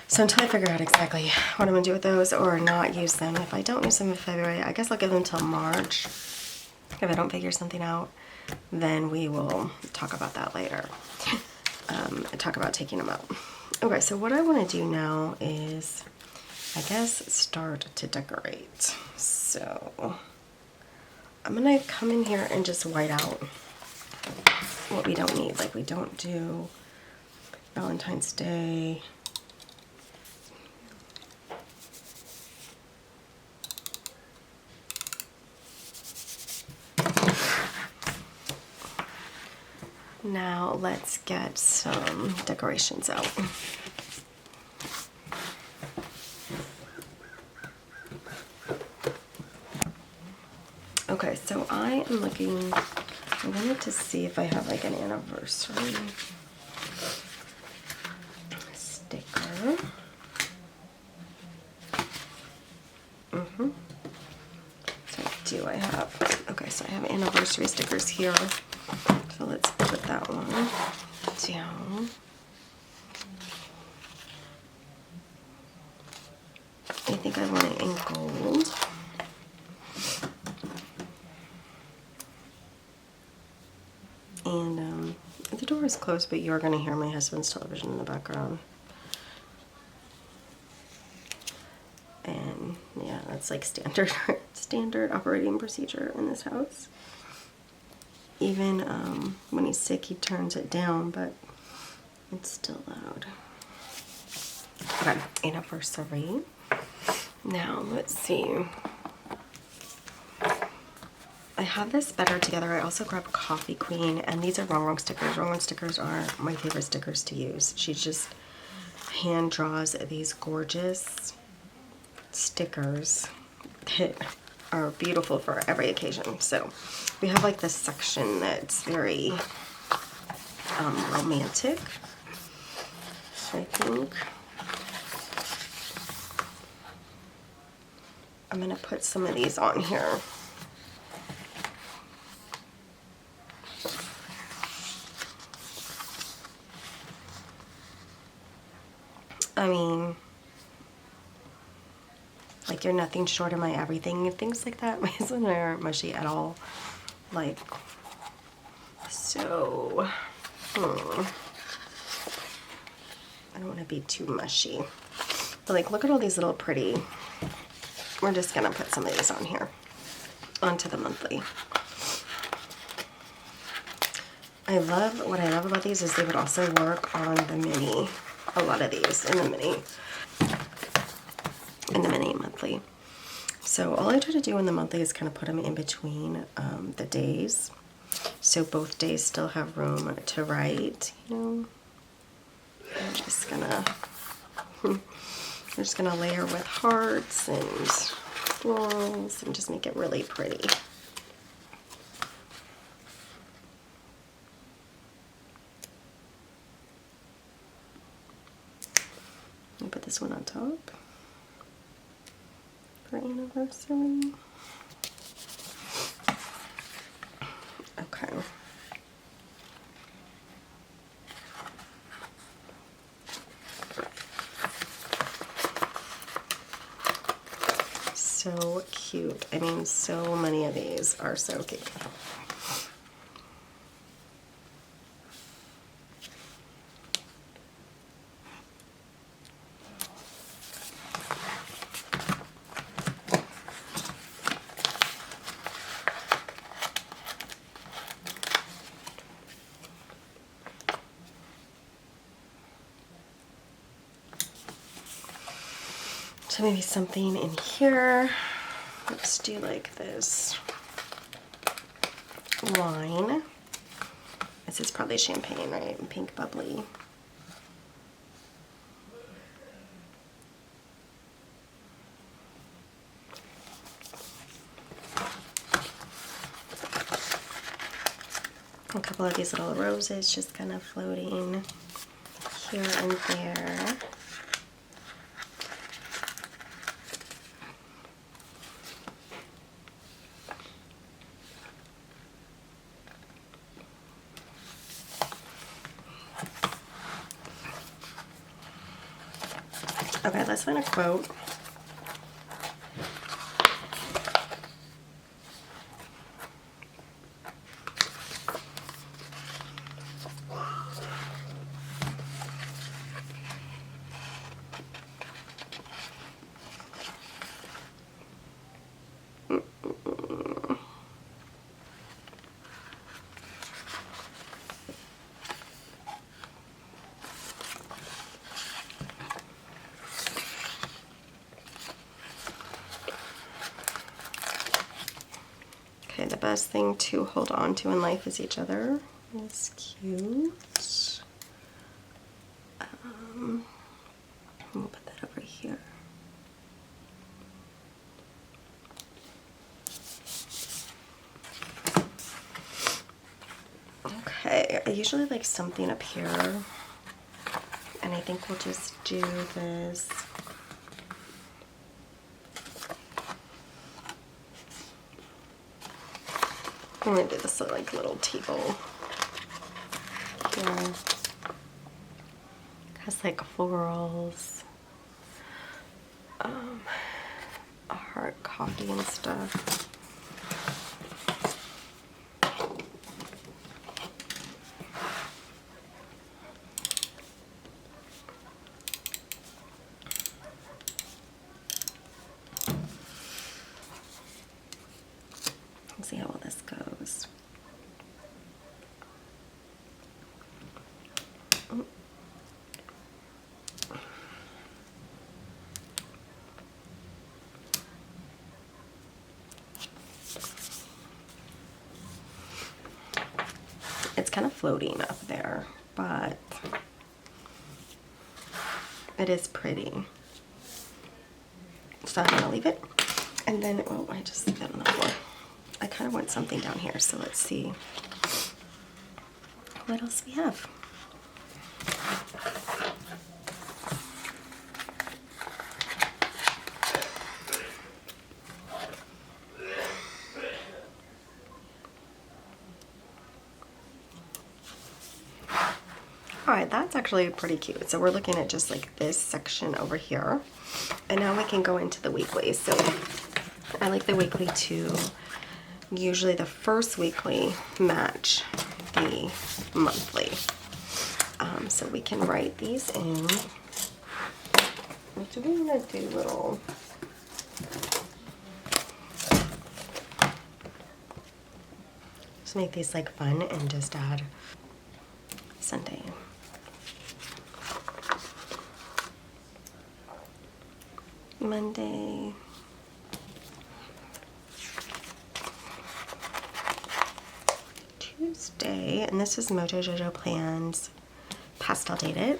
So until I figure out exactly what I'm gonna do with those or not use them, if I don't use them in February, I guess I'll give them till March. If I don't figure something out, then we will talk about that later. Talk about taking them out. Okay, so what I want to do now is, I guess, start to decorate. So I'm gonna come in here and just white out what we don't need. Like, we don't do Valentine's Day. Now let's get some decorations out. Okay, so I am looking, I wanted to see if I have like an anniversary sticker. So I have, okay, so I have anniversary stickers here. So let's put that one down. I think I want it in gold. And the door is closed, but you're going to hear my husband's television in the background. And yeah, that's like standard operating procedure in this house. Even when he's sick, he turns it down, but it's still loud. Okay, anniversary. Now, let's see. I have this better together. I also grabbed Coffee Queen, and these are Rongrong stickers. Rongrong stickers are my favorite stickers to use. She just hand draws these gorgeous stickers that are beautiful for every occasion. So we have like this section that's very romantic, I think. I'm gonna put some of these on here. I mean, like, you're nothing short of my everything and things like that. My husband and I aren't mushy at all. Like, so, I don't want to be too mushy. But like, look at all these little pretty, we're just gonna put some of these on here, onto the monthly. What I love about these is they would also work on the mini. A lot of these in the mini monthly. So all I try to do in the monthly is kind of put them in between the days. so both days still have room to write, you know. I'm just gonna layer with hearts and florals and just make it really pretty. I'll put this one on top for anniversary. Okay. So cute. I mean, so many of these are so cute. So maybe something in here. Let's do like this wine. This is probably champagne, right? Pink bubbly. A couple of these little roses just kind of floating here and there. Okay, let's find a quote. Okay, the best thing to hold on to in life is each other. It's cute. We'll put that over here. Okay, I usually like something up here, and I think we'll just do this. I'm gonna do this like little table here. Has like florals, a heart coffee and stuff. Let's see how all this goes. It's kind of floating up there, but it is pretty. So I'm gonna leave it. And then, oh, I just spit on the floor. I kind of want something down here, so let's see what else we have. Alright, that's actually pretty cute. So we're looking at just like this section over here. And now we can go into the weekly. So I like the weekly to usually the first weekly match the monthly. So we can write these in. So we're gonna do little just make these like fun and just add Sunday. Monday. Tuesday, and this is Mojo Jojo Plans pastel dated.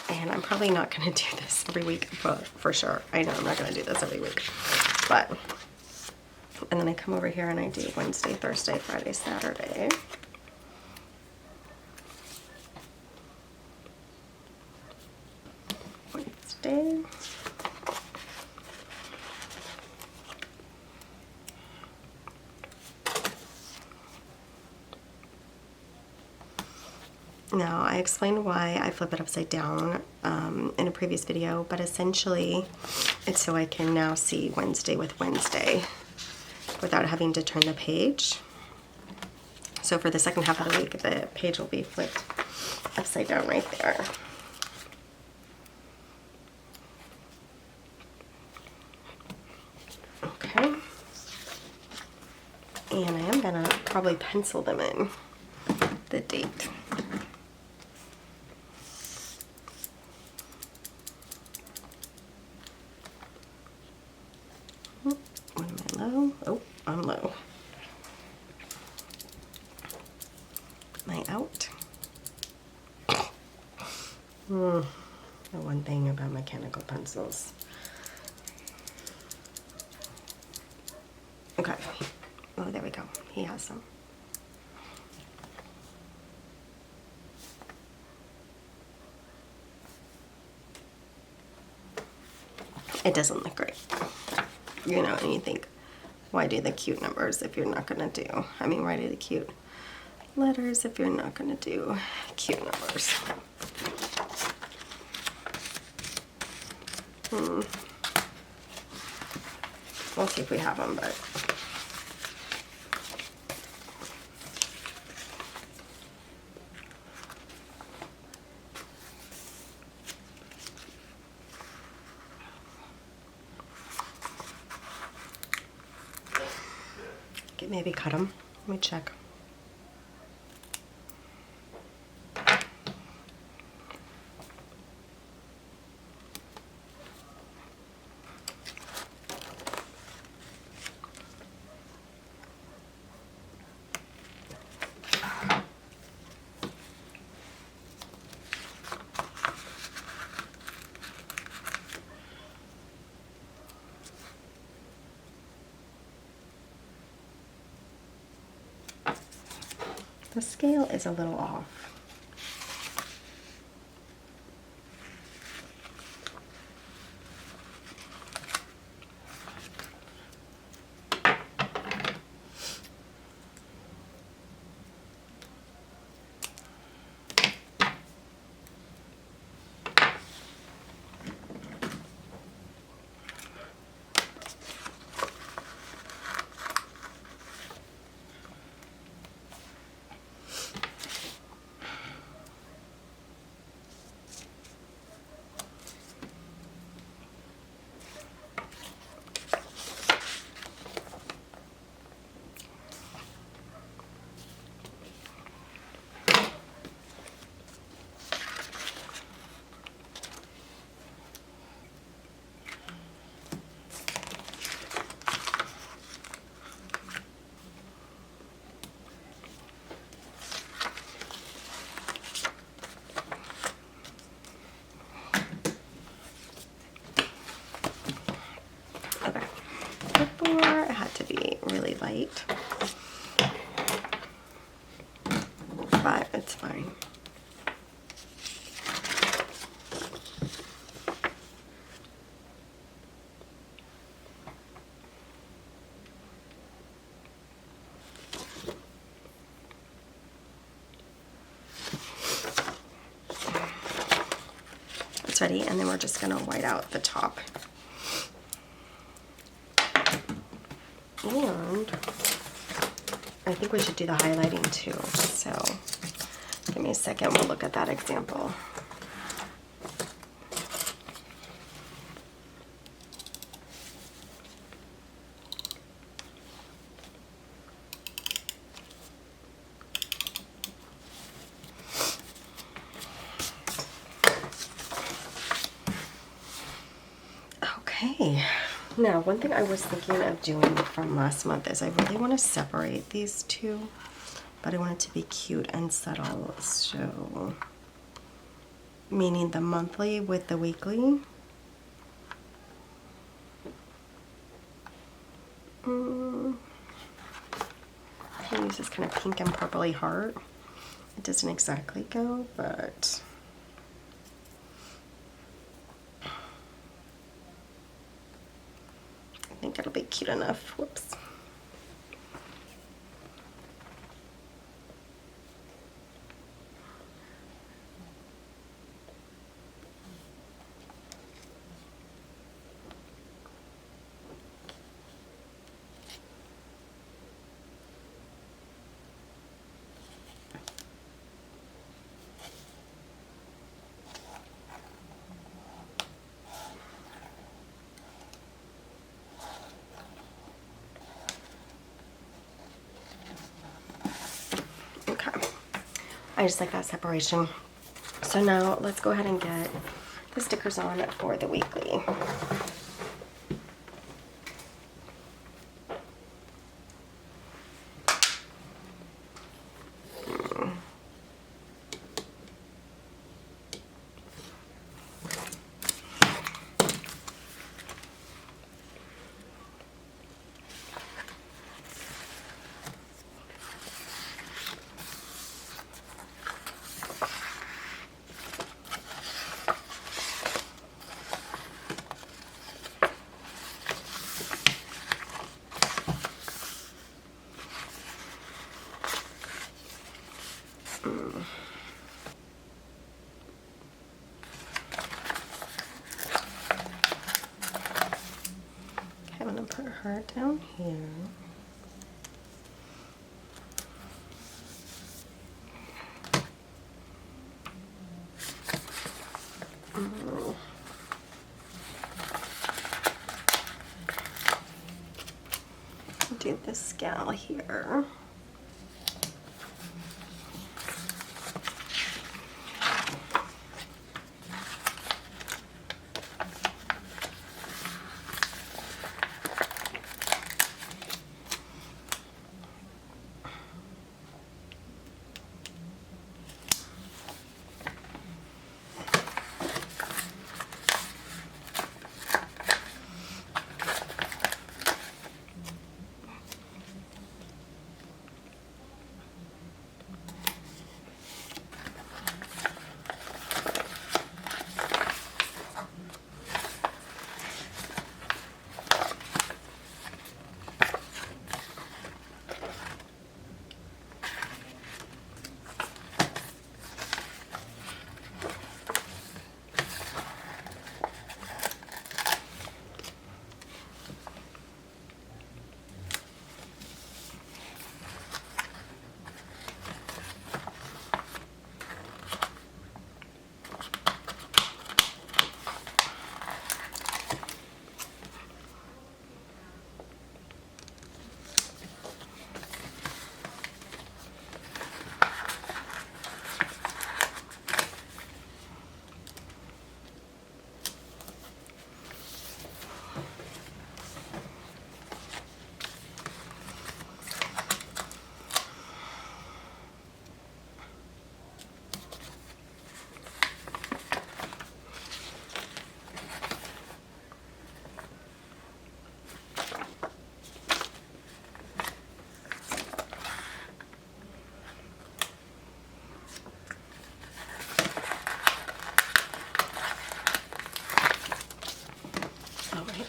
And I'm probably not going to do this every week, but for sure. I know I'm not going to do this every week. But, and then I come over here and I do Wednesday, Thursday, Friday, Saturday. Wednesday. Now, I explained why I flip it upside down in a previous video, but essentially it's so I can now see Wednesday with Wednesday without having to turn the page. So for the second half of the week, the page will be flipped upside down right there. Okay. And I am gonna probably pencil them in the date. When am I low? Oh, I'm low. Am I out? The one thing about mechanical pencils. Okay. Oh, there we go. He has some. It doesn't look great. You know, and you think, why do the cute numbers if you're not gonna do, I mean, why do the cute letters if you're not gonna do cute numbers? We'll see if we have them, but maybe cut them. Let me check. The scale is a little off. Before, it had to be really light, but it's fine. It's ready, and then we're just gonna white out the top. And I think we should do the highlighting too. So give me a second, we'll look at that example. Okay, Now, one thing I was thinking of doing from last month is I really want to separate these two, but I want it to be cute and subtle, so meaning the monthly with the weekly. I use this kind of pink and purpley heart. It doesn't exactly go, but I think it'll be cute enough. Whoops. I just like that separation. So now let's go ahead and get the stickers on for the weekly. I'm gonna put her down here. Do this gal here.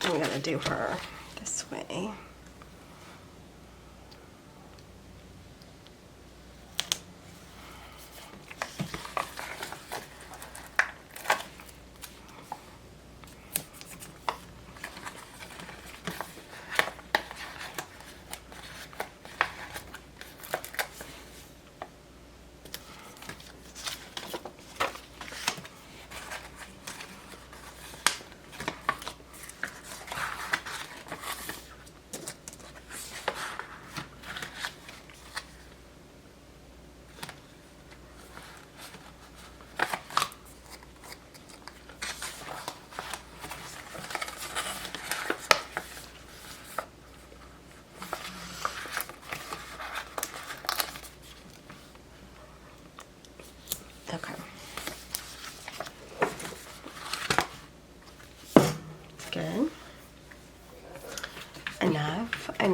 I'm gonna do her this way.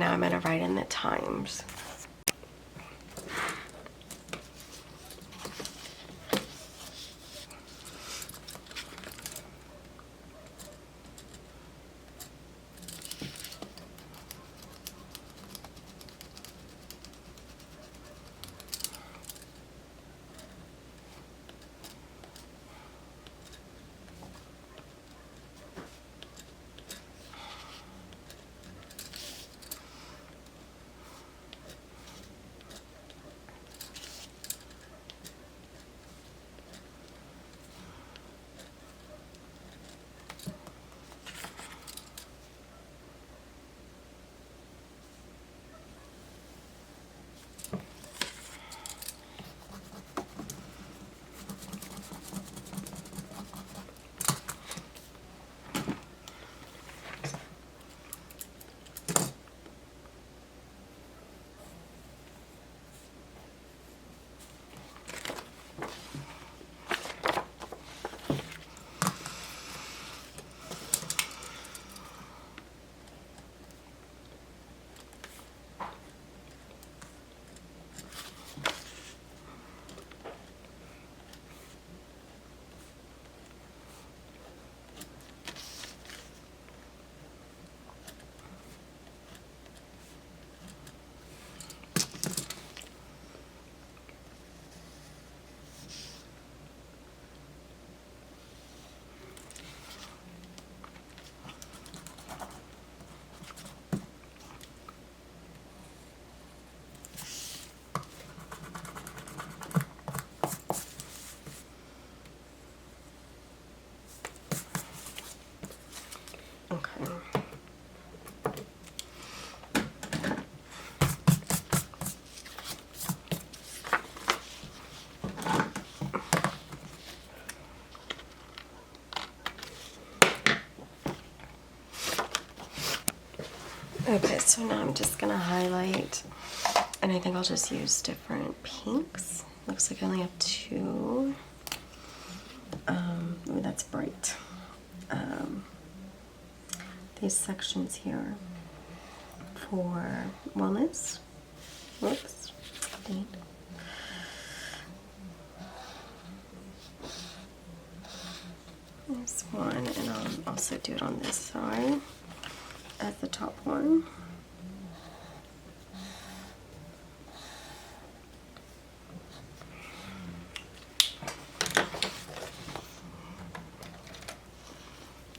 now I'm gonna write in the times. Okay. Okay, so now I'm just gonna highlight, and I think I'll just use different pinks. Looks like I only have two. Ooh, that's bright. These sections here for wellness. Whoops. There's one, and I'll also do it on this side as the top one.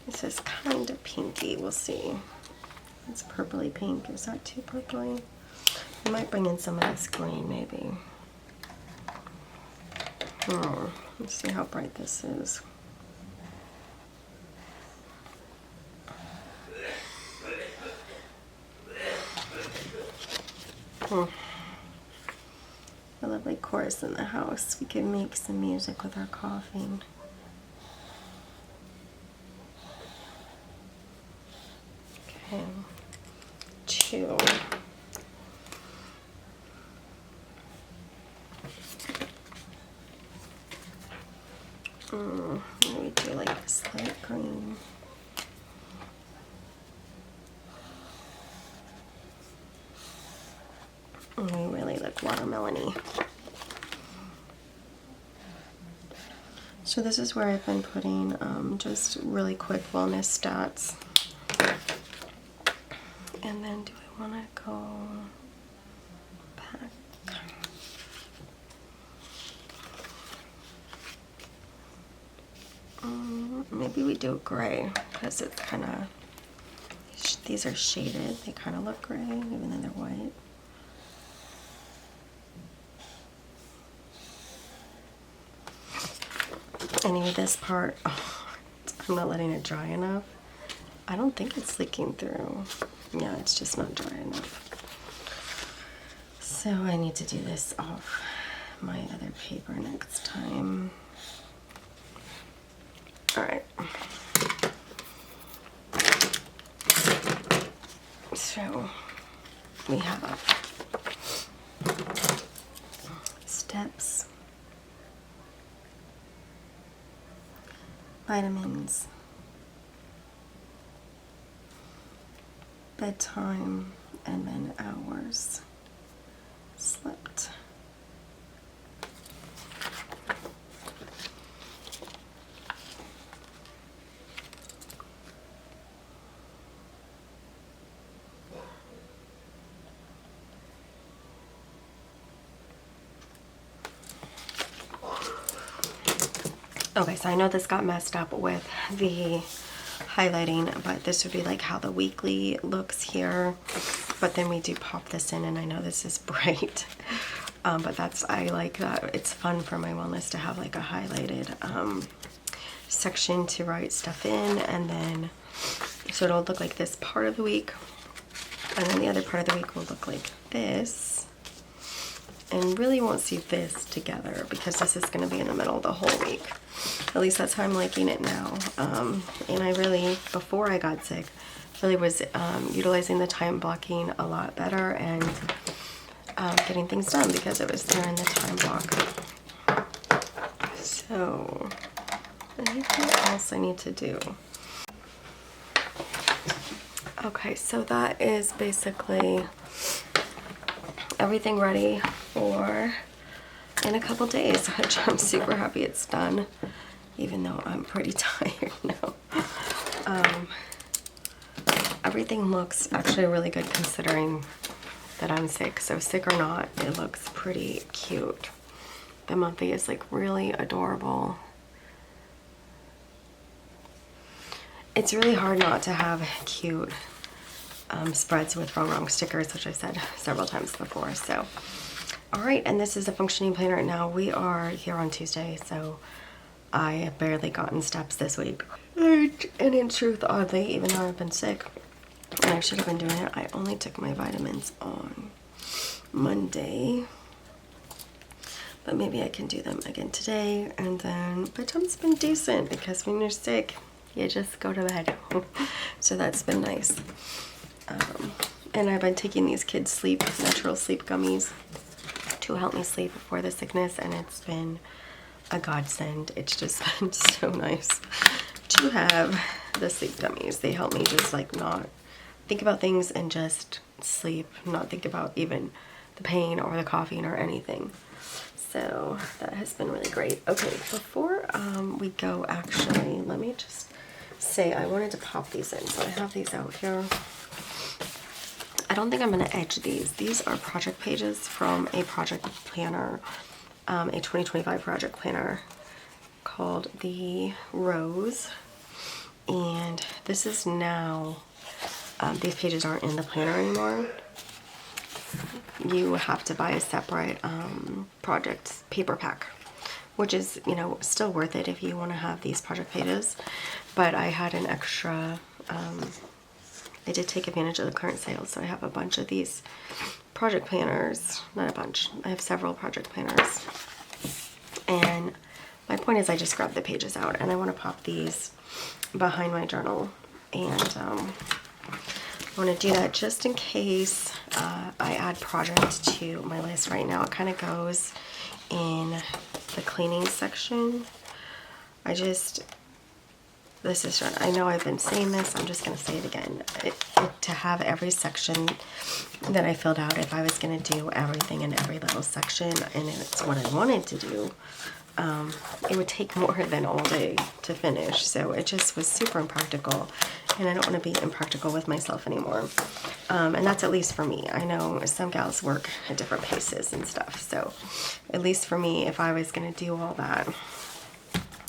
This is kind of pinky, we'll see. It's purpley pink. Is that too purpley? I might bring in some of this green, maybe. Let's see how bright this is. A lovely chorus in the house. We can make some music with our coughing. Okay, 2. Maybe do like this light green. We really look watermelony. So this is where I've been putting just really quick wellness stats. And then do I want to go back? Maybe we do gray because it's kind of, these are shaded. They kind of look gray even though they're white. I need this part. Oh, I'm not letting it dry enough. I don't think it's leaking through. Yeah, it's just not dry enough. So I need to do this off my other paper next time. All right. So we have steps, vitamins, bedtime, and then hours slept. Okay, so I know this got messed up with the highlighting, but this would be like how the weekly looks here. But then we do pop this in, and I know this is bright, but I like that. It's fun for my wellness to have like a highlighted section to write stuff in, and then so it'll look like this part of the week, and then the other part of the week will look like this. And really won't see this together because this is going to be in the middle of the whole week. At least that's how I'm liking it now. And I really, before I got sick, really was utilizing the time blocking a lot better and getting things done because it was during the time block. So, anything else I need to do? Okay, so that is basically everything ready for in a couple days, which I'm super happy it's done, even though I'm pretty tired now. Everything looks actually really good considering that I'm sick. So sick or not, it looks pretty cute. The monthly is like really adorable. It's really hard not to have cute spreads with Rongrong stickers, which I've said several times before. So, all right, and this is a functioning planner. Now we are here on Tuesday, so I have barely gotten steps this week. And in truth, oddly, even though I've been sick, and I should have been doing it, I only took my vitamins on Monday. But maybe I can do them again today, and then my time's been decent because when you're sick, you just go to bed. So that's been nice. And I've been taking these kids' natural sleep gummies to help me sleep before the sickness, and it's been a godsend. It's just been so nice to have the sleep gummies. They help me just like not think about things and just sleep, not think about even the pain or the coughing or anything. So that has been really great. Okay, before we go, actually, let me just say I wanted to pop these in. So I have these out here. I don't think I'm going to edge these. These are project pages from a project planner, a 2025 project planner called The Rose. And this is now, these pages aren't in the planner anymore. You have to buy a separate project paper pack, which is, you know, still worth it if you want to have these project pages. But I had an extra, I did take advantage of the current sales, so I have a bunch of these project planners. Not a bunch, I have several project planners. And my point is I just grabbed the pages out, and I want to pop these behind my journal. And I want to do that just in case I add project to my list. Right now it kind of goes in the cleaning section. I know I've been saying this, I'm just going to say it again. To have every section that I filled out, if I was going to do everything in every little section, and it's what I wanted to do, it would take more than all day to finish. So it just was super impractical, and I don't want to be impractical with myself anymore. And that's at least for me. I know some gals work at different paces and stuff, so at least for me, if I was going to do all that,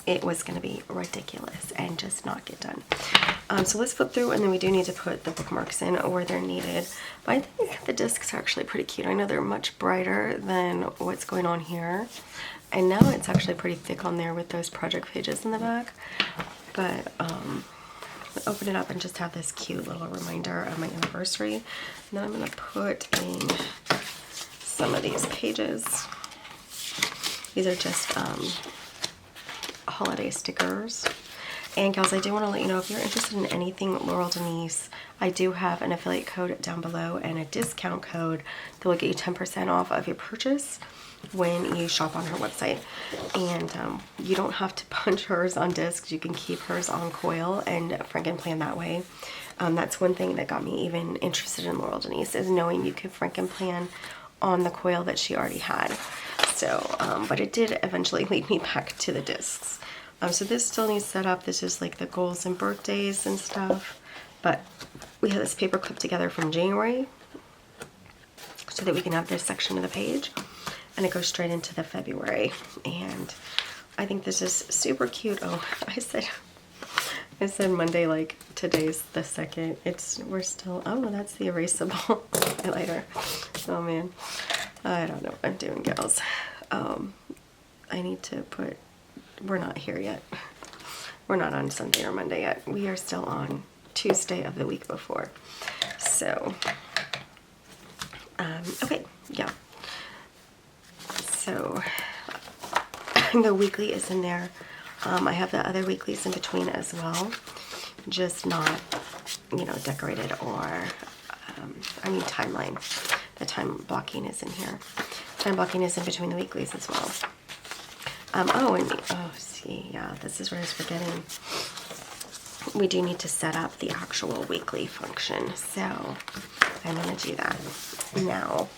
it was going to be ridiculous and just not get done. So let's flip through, and then we do need to put the bookmarks in where they're needed. But I think the discs are actually pretty cute. I know they're much brighter than what's going on here. And now it's actually pretty thick on there with those project pages in the back. But open it up and just have this cute little reminder of my anniversary. And then I'm going to put in some of these pages. These are just holiday stickers. And gals, I do want to let you know, if you're interested in anything Laurel Denise, I do have an affiliate code down below and a discount code that will get you 10% off of your purchase when you shop on her website. And you don't have to punch hers on discs. You can keep hers on coil and Franken plan that way. That's one thing that got me even interested in Laurel Denise, is knowing you could frickin' plan on the coil that she already had. So, but it did eventually lead me back to the discs. So this still needs set up. This is like the goals and birthdays and stuff. But we have this paper clipped together from January so that we can have this section of the page. And it goes straight into the February. And I think this is super cute. Oh, I said Monday, like today's the 2nd. We're still, oh, that's the erasable highlighter. Oh man, I don't know what I'm doing, gals. I need to put, we're not here yet. We're not on Sunday or Monday yet. We are still on Tuesday of the week before. So, okay, yeah. So, the weekly is in there. I have the other weeklies in between as well, just not, you know, decorated or, timeline. The time blocking is in here. Time blocking is in between the weeklies as well. See, yeah, this is what I was forgetting. We do need to set up the actual weekly function, so I'm going to do that now.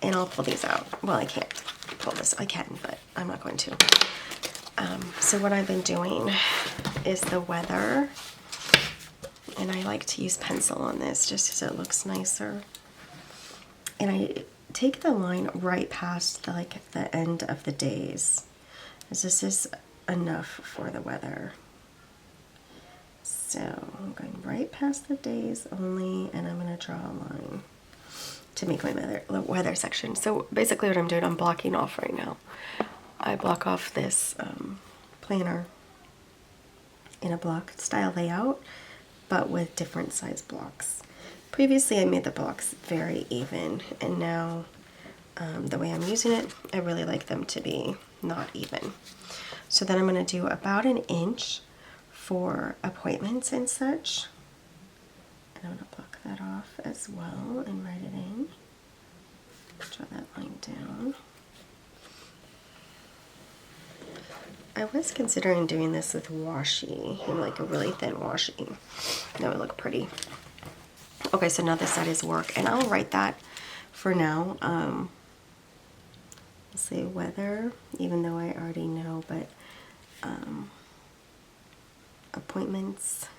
And I'll pull these out. Well, I can't pull this. I can, but I'm not going to. So what I've been doing is the weather, and I like to use pencil on this just because it looks nicer. And I take the line right past the end of the days, as this is enough for the weather. So I'm going right past the days only, and I'm going to draw a line to make my weather section. So basically what I'm doing, I'm blocking off right now. I block off this planner in a block style layout, but with different size blocks. Previously I made the blocks very even, and now the way I'm using it, I really like them to be not even. So then I'm going to do about 1 inch for appointments and such. And I'm going to block that off as well and write it in. Draw that line down. I was considering doing this with washi, like a really thin washi. That would look pretty. Okay, so now this side is work, and I'll write that for now. I'll say weather, even though I already know, but appointments,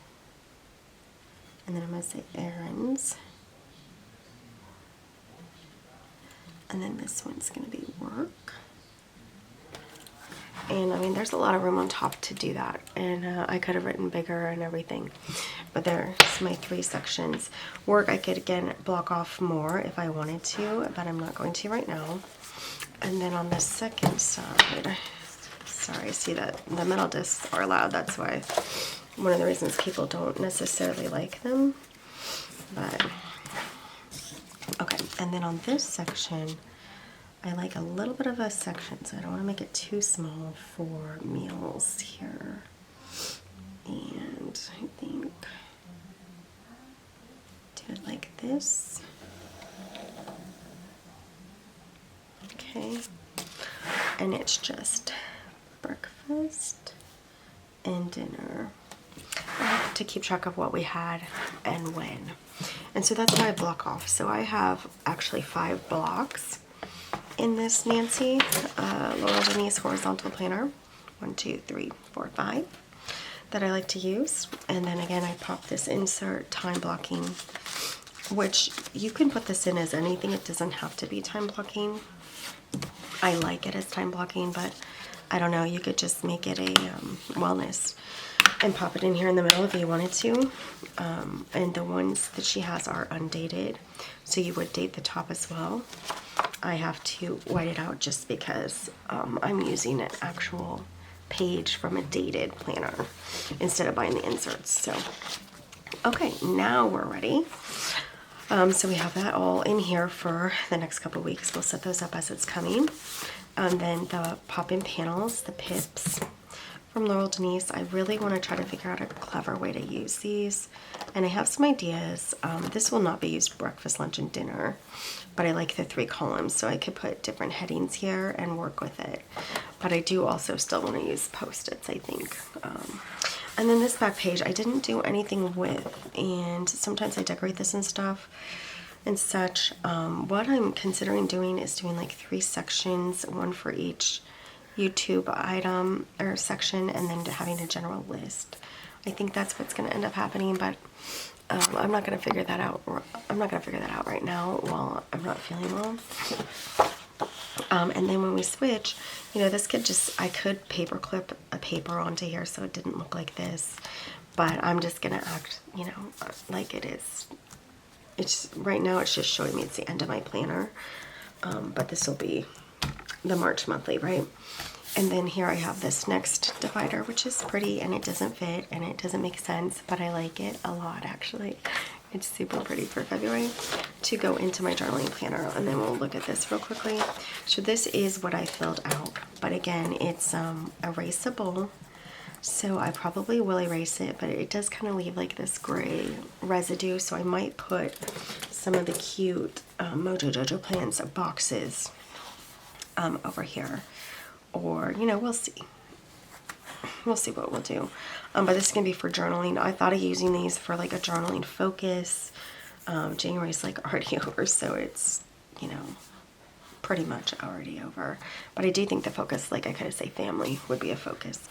and then I'm going to say errands, and then this one's going to be work. And I mean, there's a lot of room on top to do that, and I could have written bigger and everything, but there's my 3 sections. Work, I could again block off more if I wanted to, but I'm not going to right now. And then on the second side, sorry, see that the metal discs are loud. That's why one of the reasons people don't necessarily like them. But okay, and then on this section, I like a little bit of a section, so I don't want to make it too small for meals here. And I think do it like this. Okay, and it's just breakfast and dinner. I have to keep track of what we had and when. And so that's what I block off. So I have actually 5 blocks in this Nancy Laurel Denise horizontal planner. 1, 2, 3, 4, 5 that I like to use. And then again, I pop this insert time blocking, which you can put this in as anything. It doesn't have to be time blocking. I like it as time blocking, but I don't know, you could just make it a wellness and pop it in here in the middle if you wanted to. And the ones that she has are undated, so you would date the top as well. I have to white it out just because I'm using an actual page from a dated planner instead of buying the inserts. So okay, now we're ready. So we have that all in here for the next couple weeks. We'll set those up as it's coming. And then the pop-in panels, the pips from Laurel Denise. I really want to try to figure out a clever way to use these. And I have some ideas. This will not be used breakfast, lunch, and dinner. But I like the 3 columns, so I could put different headings here and work with it. But I do also still want to use Post-its, I think. And then this back page I didn't do anything with, and sometimes I decorate this and stuff and such. What I'm considering doing is doing like 3 sections, one for each YouTube item or section, and then having a general list. I think that's what's going to end up happening, but I'm not going to figure that out. I'm not going to figure that out right now while I'm not feeling well. And then when we switch, you know, this could just, I could paper clip a paper onto here so it didn't look like this, but I'm just going to act, you know, like it is. It's right now it's just showing me it's the end of my planner, but this will be the March monthly, right? And then here I have this next divider, which is pretty, and it doesn't fit and it doesn't make sense, but I like it a lot actually. It's super pretty for February to go into my journaling planner. And then we'll look at this real quickly. So this is what I filled out, but again, it's erasable. So I probably will erase it, but it does kind of leave like this gray residue. So I might put some of the cute Mojo Jojo plants boxes over here, or, you know, we'll see. We'll see what we'll do. But this is going to be for journaling. I thought of using these for like a journaling focus. January's like already over, so it's, you know, pretty much already over. But I do think the focus, like I could say family, would be a focus.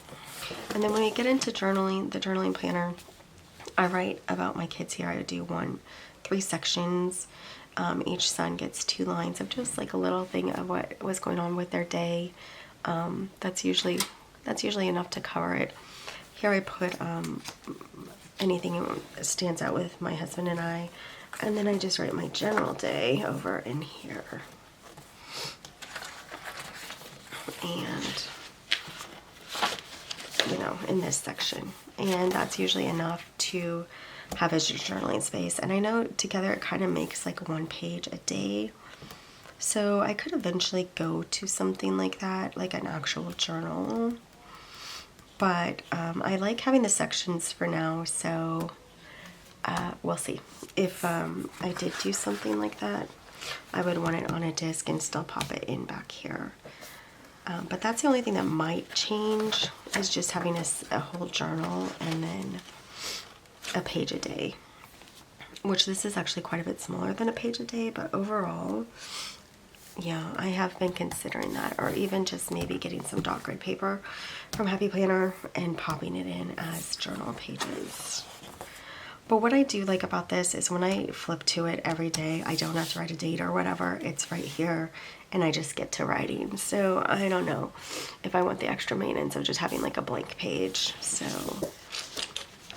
And then when we get into journaling, the journaling planner, I write about my kids here. I do 3 sections. Each son gets 2 lines of just like a little thing of what was going on with their day. That's usually enough to cover it. Here I put anything that stands out with my husband and I, and then I just write my general day over in here. And, you know, in this section. And that's usually enough to have as your journaling space. And I know together it kind of makes like 1 page a day. So I could eventually go to something like that, like an actual journal. But I like having the sections for now, so we'll see. If I did do something like that, I would want it on a disc and still pop it in back here. But that's the only thing that might change, is just having a whole journal and then a page a day. Which this is actually quite a bit smaller than a page a day, but overall, yeah, I have been considering that, or even just maybe getting some dot grid paper from Happy Planner and popping it in as journal pages. But what I do like about this is when I flip to it every day, I don't have to write a date or whatever. It's right here, and I just get to writing. So I don't know if I want the extra maintenance of just having like a blank page. So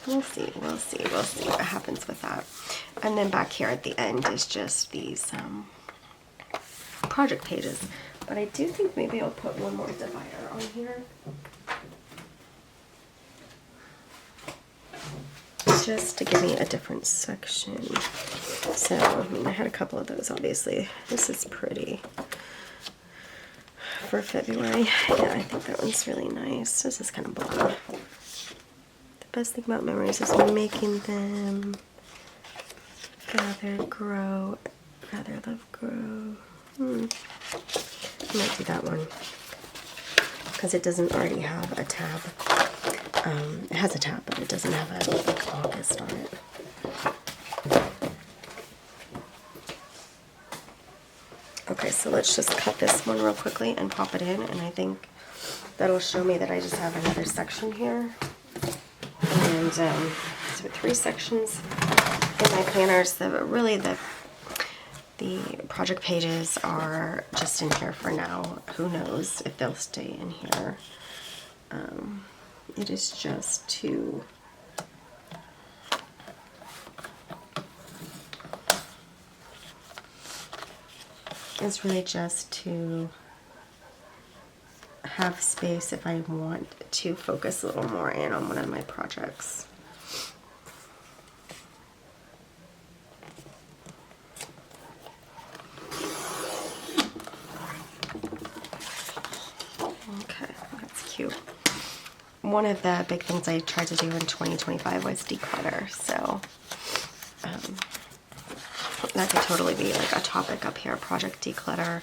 we'll see what happens with that. And then back here at the end is just these project pages, but I do think maybe I'll put one more divider on here just to give me a different section. So I mean, I had a couple of those, obviously. This is pretty for February. Yeah, I think that one's really nice. This is kind of bold. The best thing about memories is making them. Gather, grow, rather love, grow. I might do that one because it doesn't already have a tab. It has a tab, but it doesn't have a like August on it. Okay, so let's just cut this one real quickly and pop it in, and I think that'll show me that I just have another section here. And so 3 sections in my planners. The project pages are just in here for now. Who knows if they'll stay in here. It is just to it's really just to have space if I want to focus a little more in on one of my projects. One of the big things I tried to do in 2025 was declutter, so that could totally be like a topic up here, project declutter,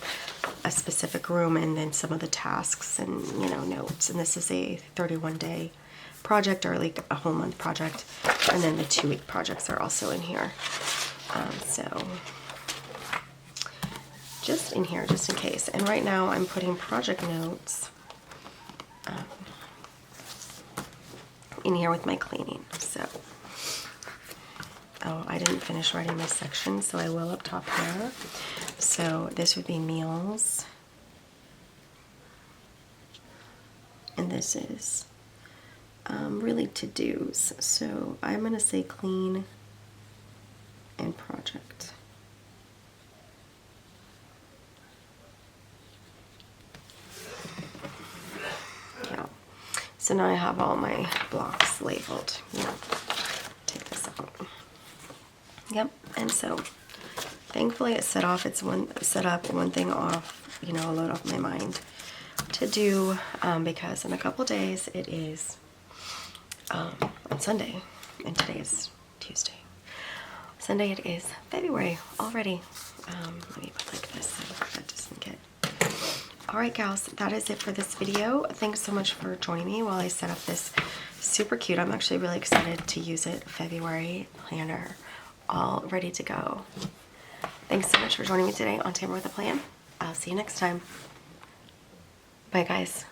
a specific room, and then some of the tasks and, you know, notes. And this is a 31-day project, or like a whole month project. And then the 2-week projects are also in here. So just in here, just in case. And right now I'm putting project notes in here with my cleaning. So, oh, I didn't finish writing this section, so I will up top here. So this would be meals. And this is really to-dos. So I'm going to say clean and project. Yeah. So now I have all my blocks labeled. Yeah. Take this out. Yep. And so thankfully it set up one thing off, you know, a load off my mind to do, because in a couple days it is on Sunday, and today is Tuesday. Sunday it is February already. Let me put like this so that doesn't get... Alright gals, that is it for this video. Thanks so much for joining me while I set up this super cute, I'm actually really excited to use it, February planner, all ready to go. Thanks so much for joining me today on Tamara with a Plan. I'll see you next time. Bye guys.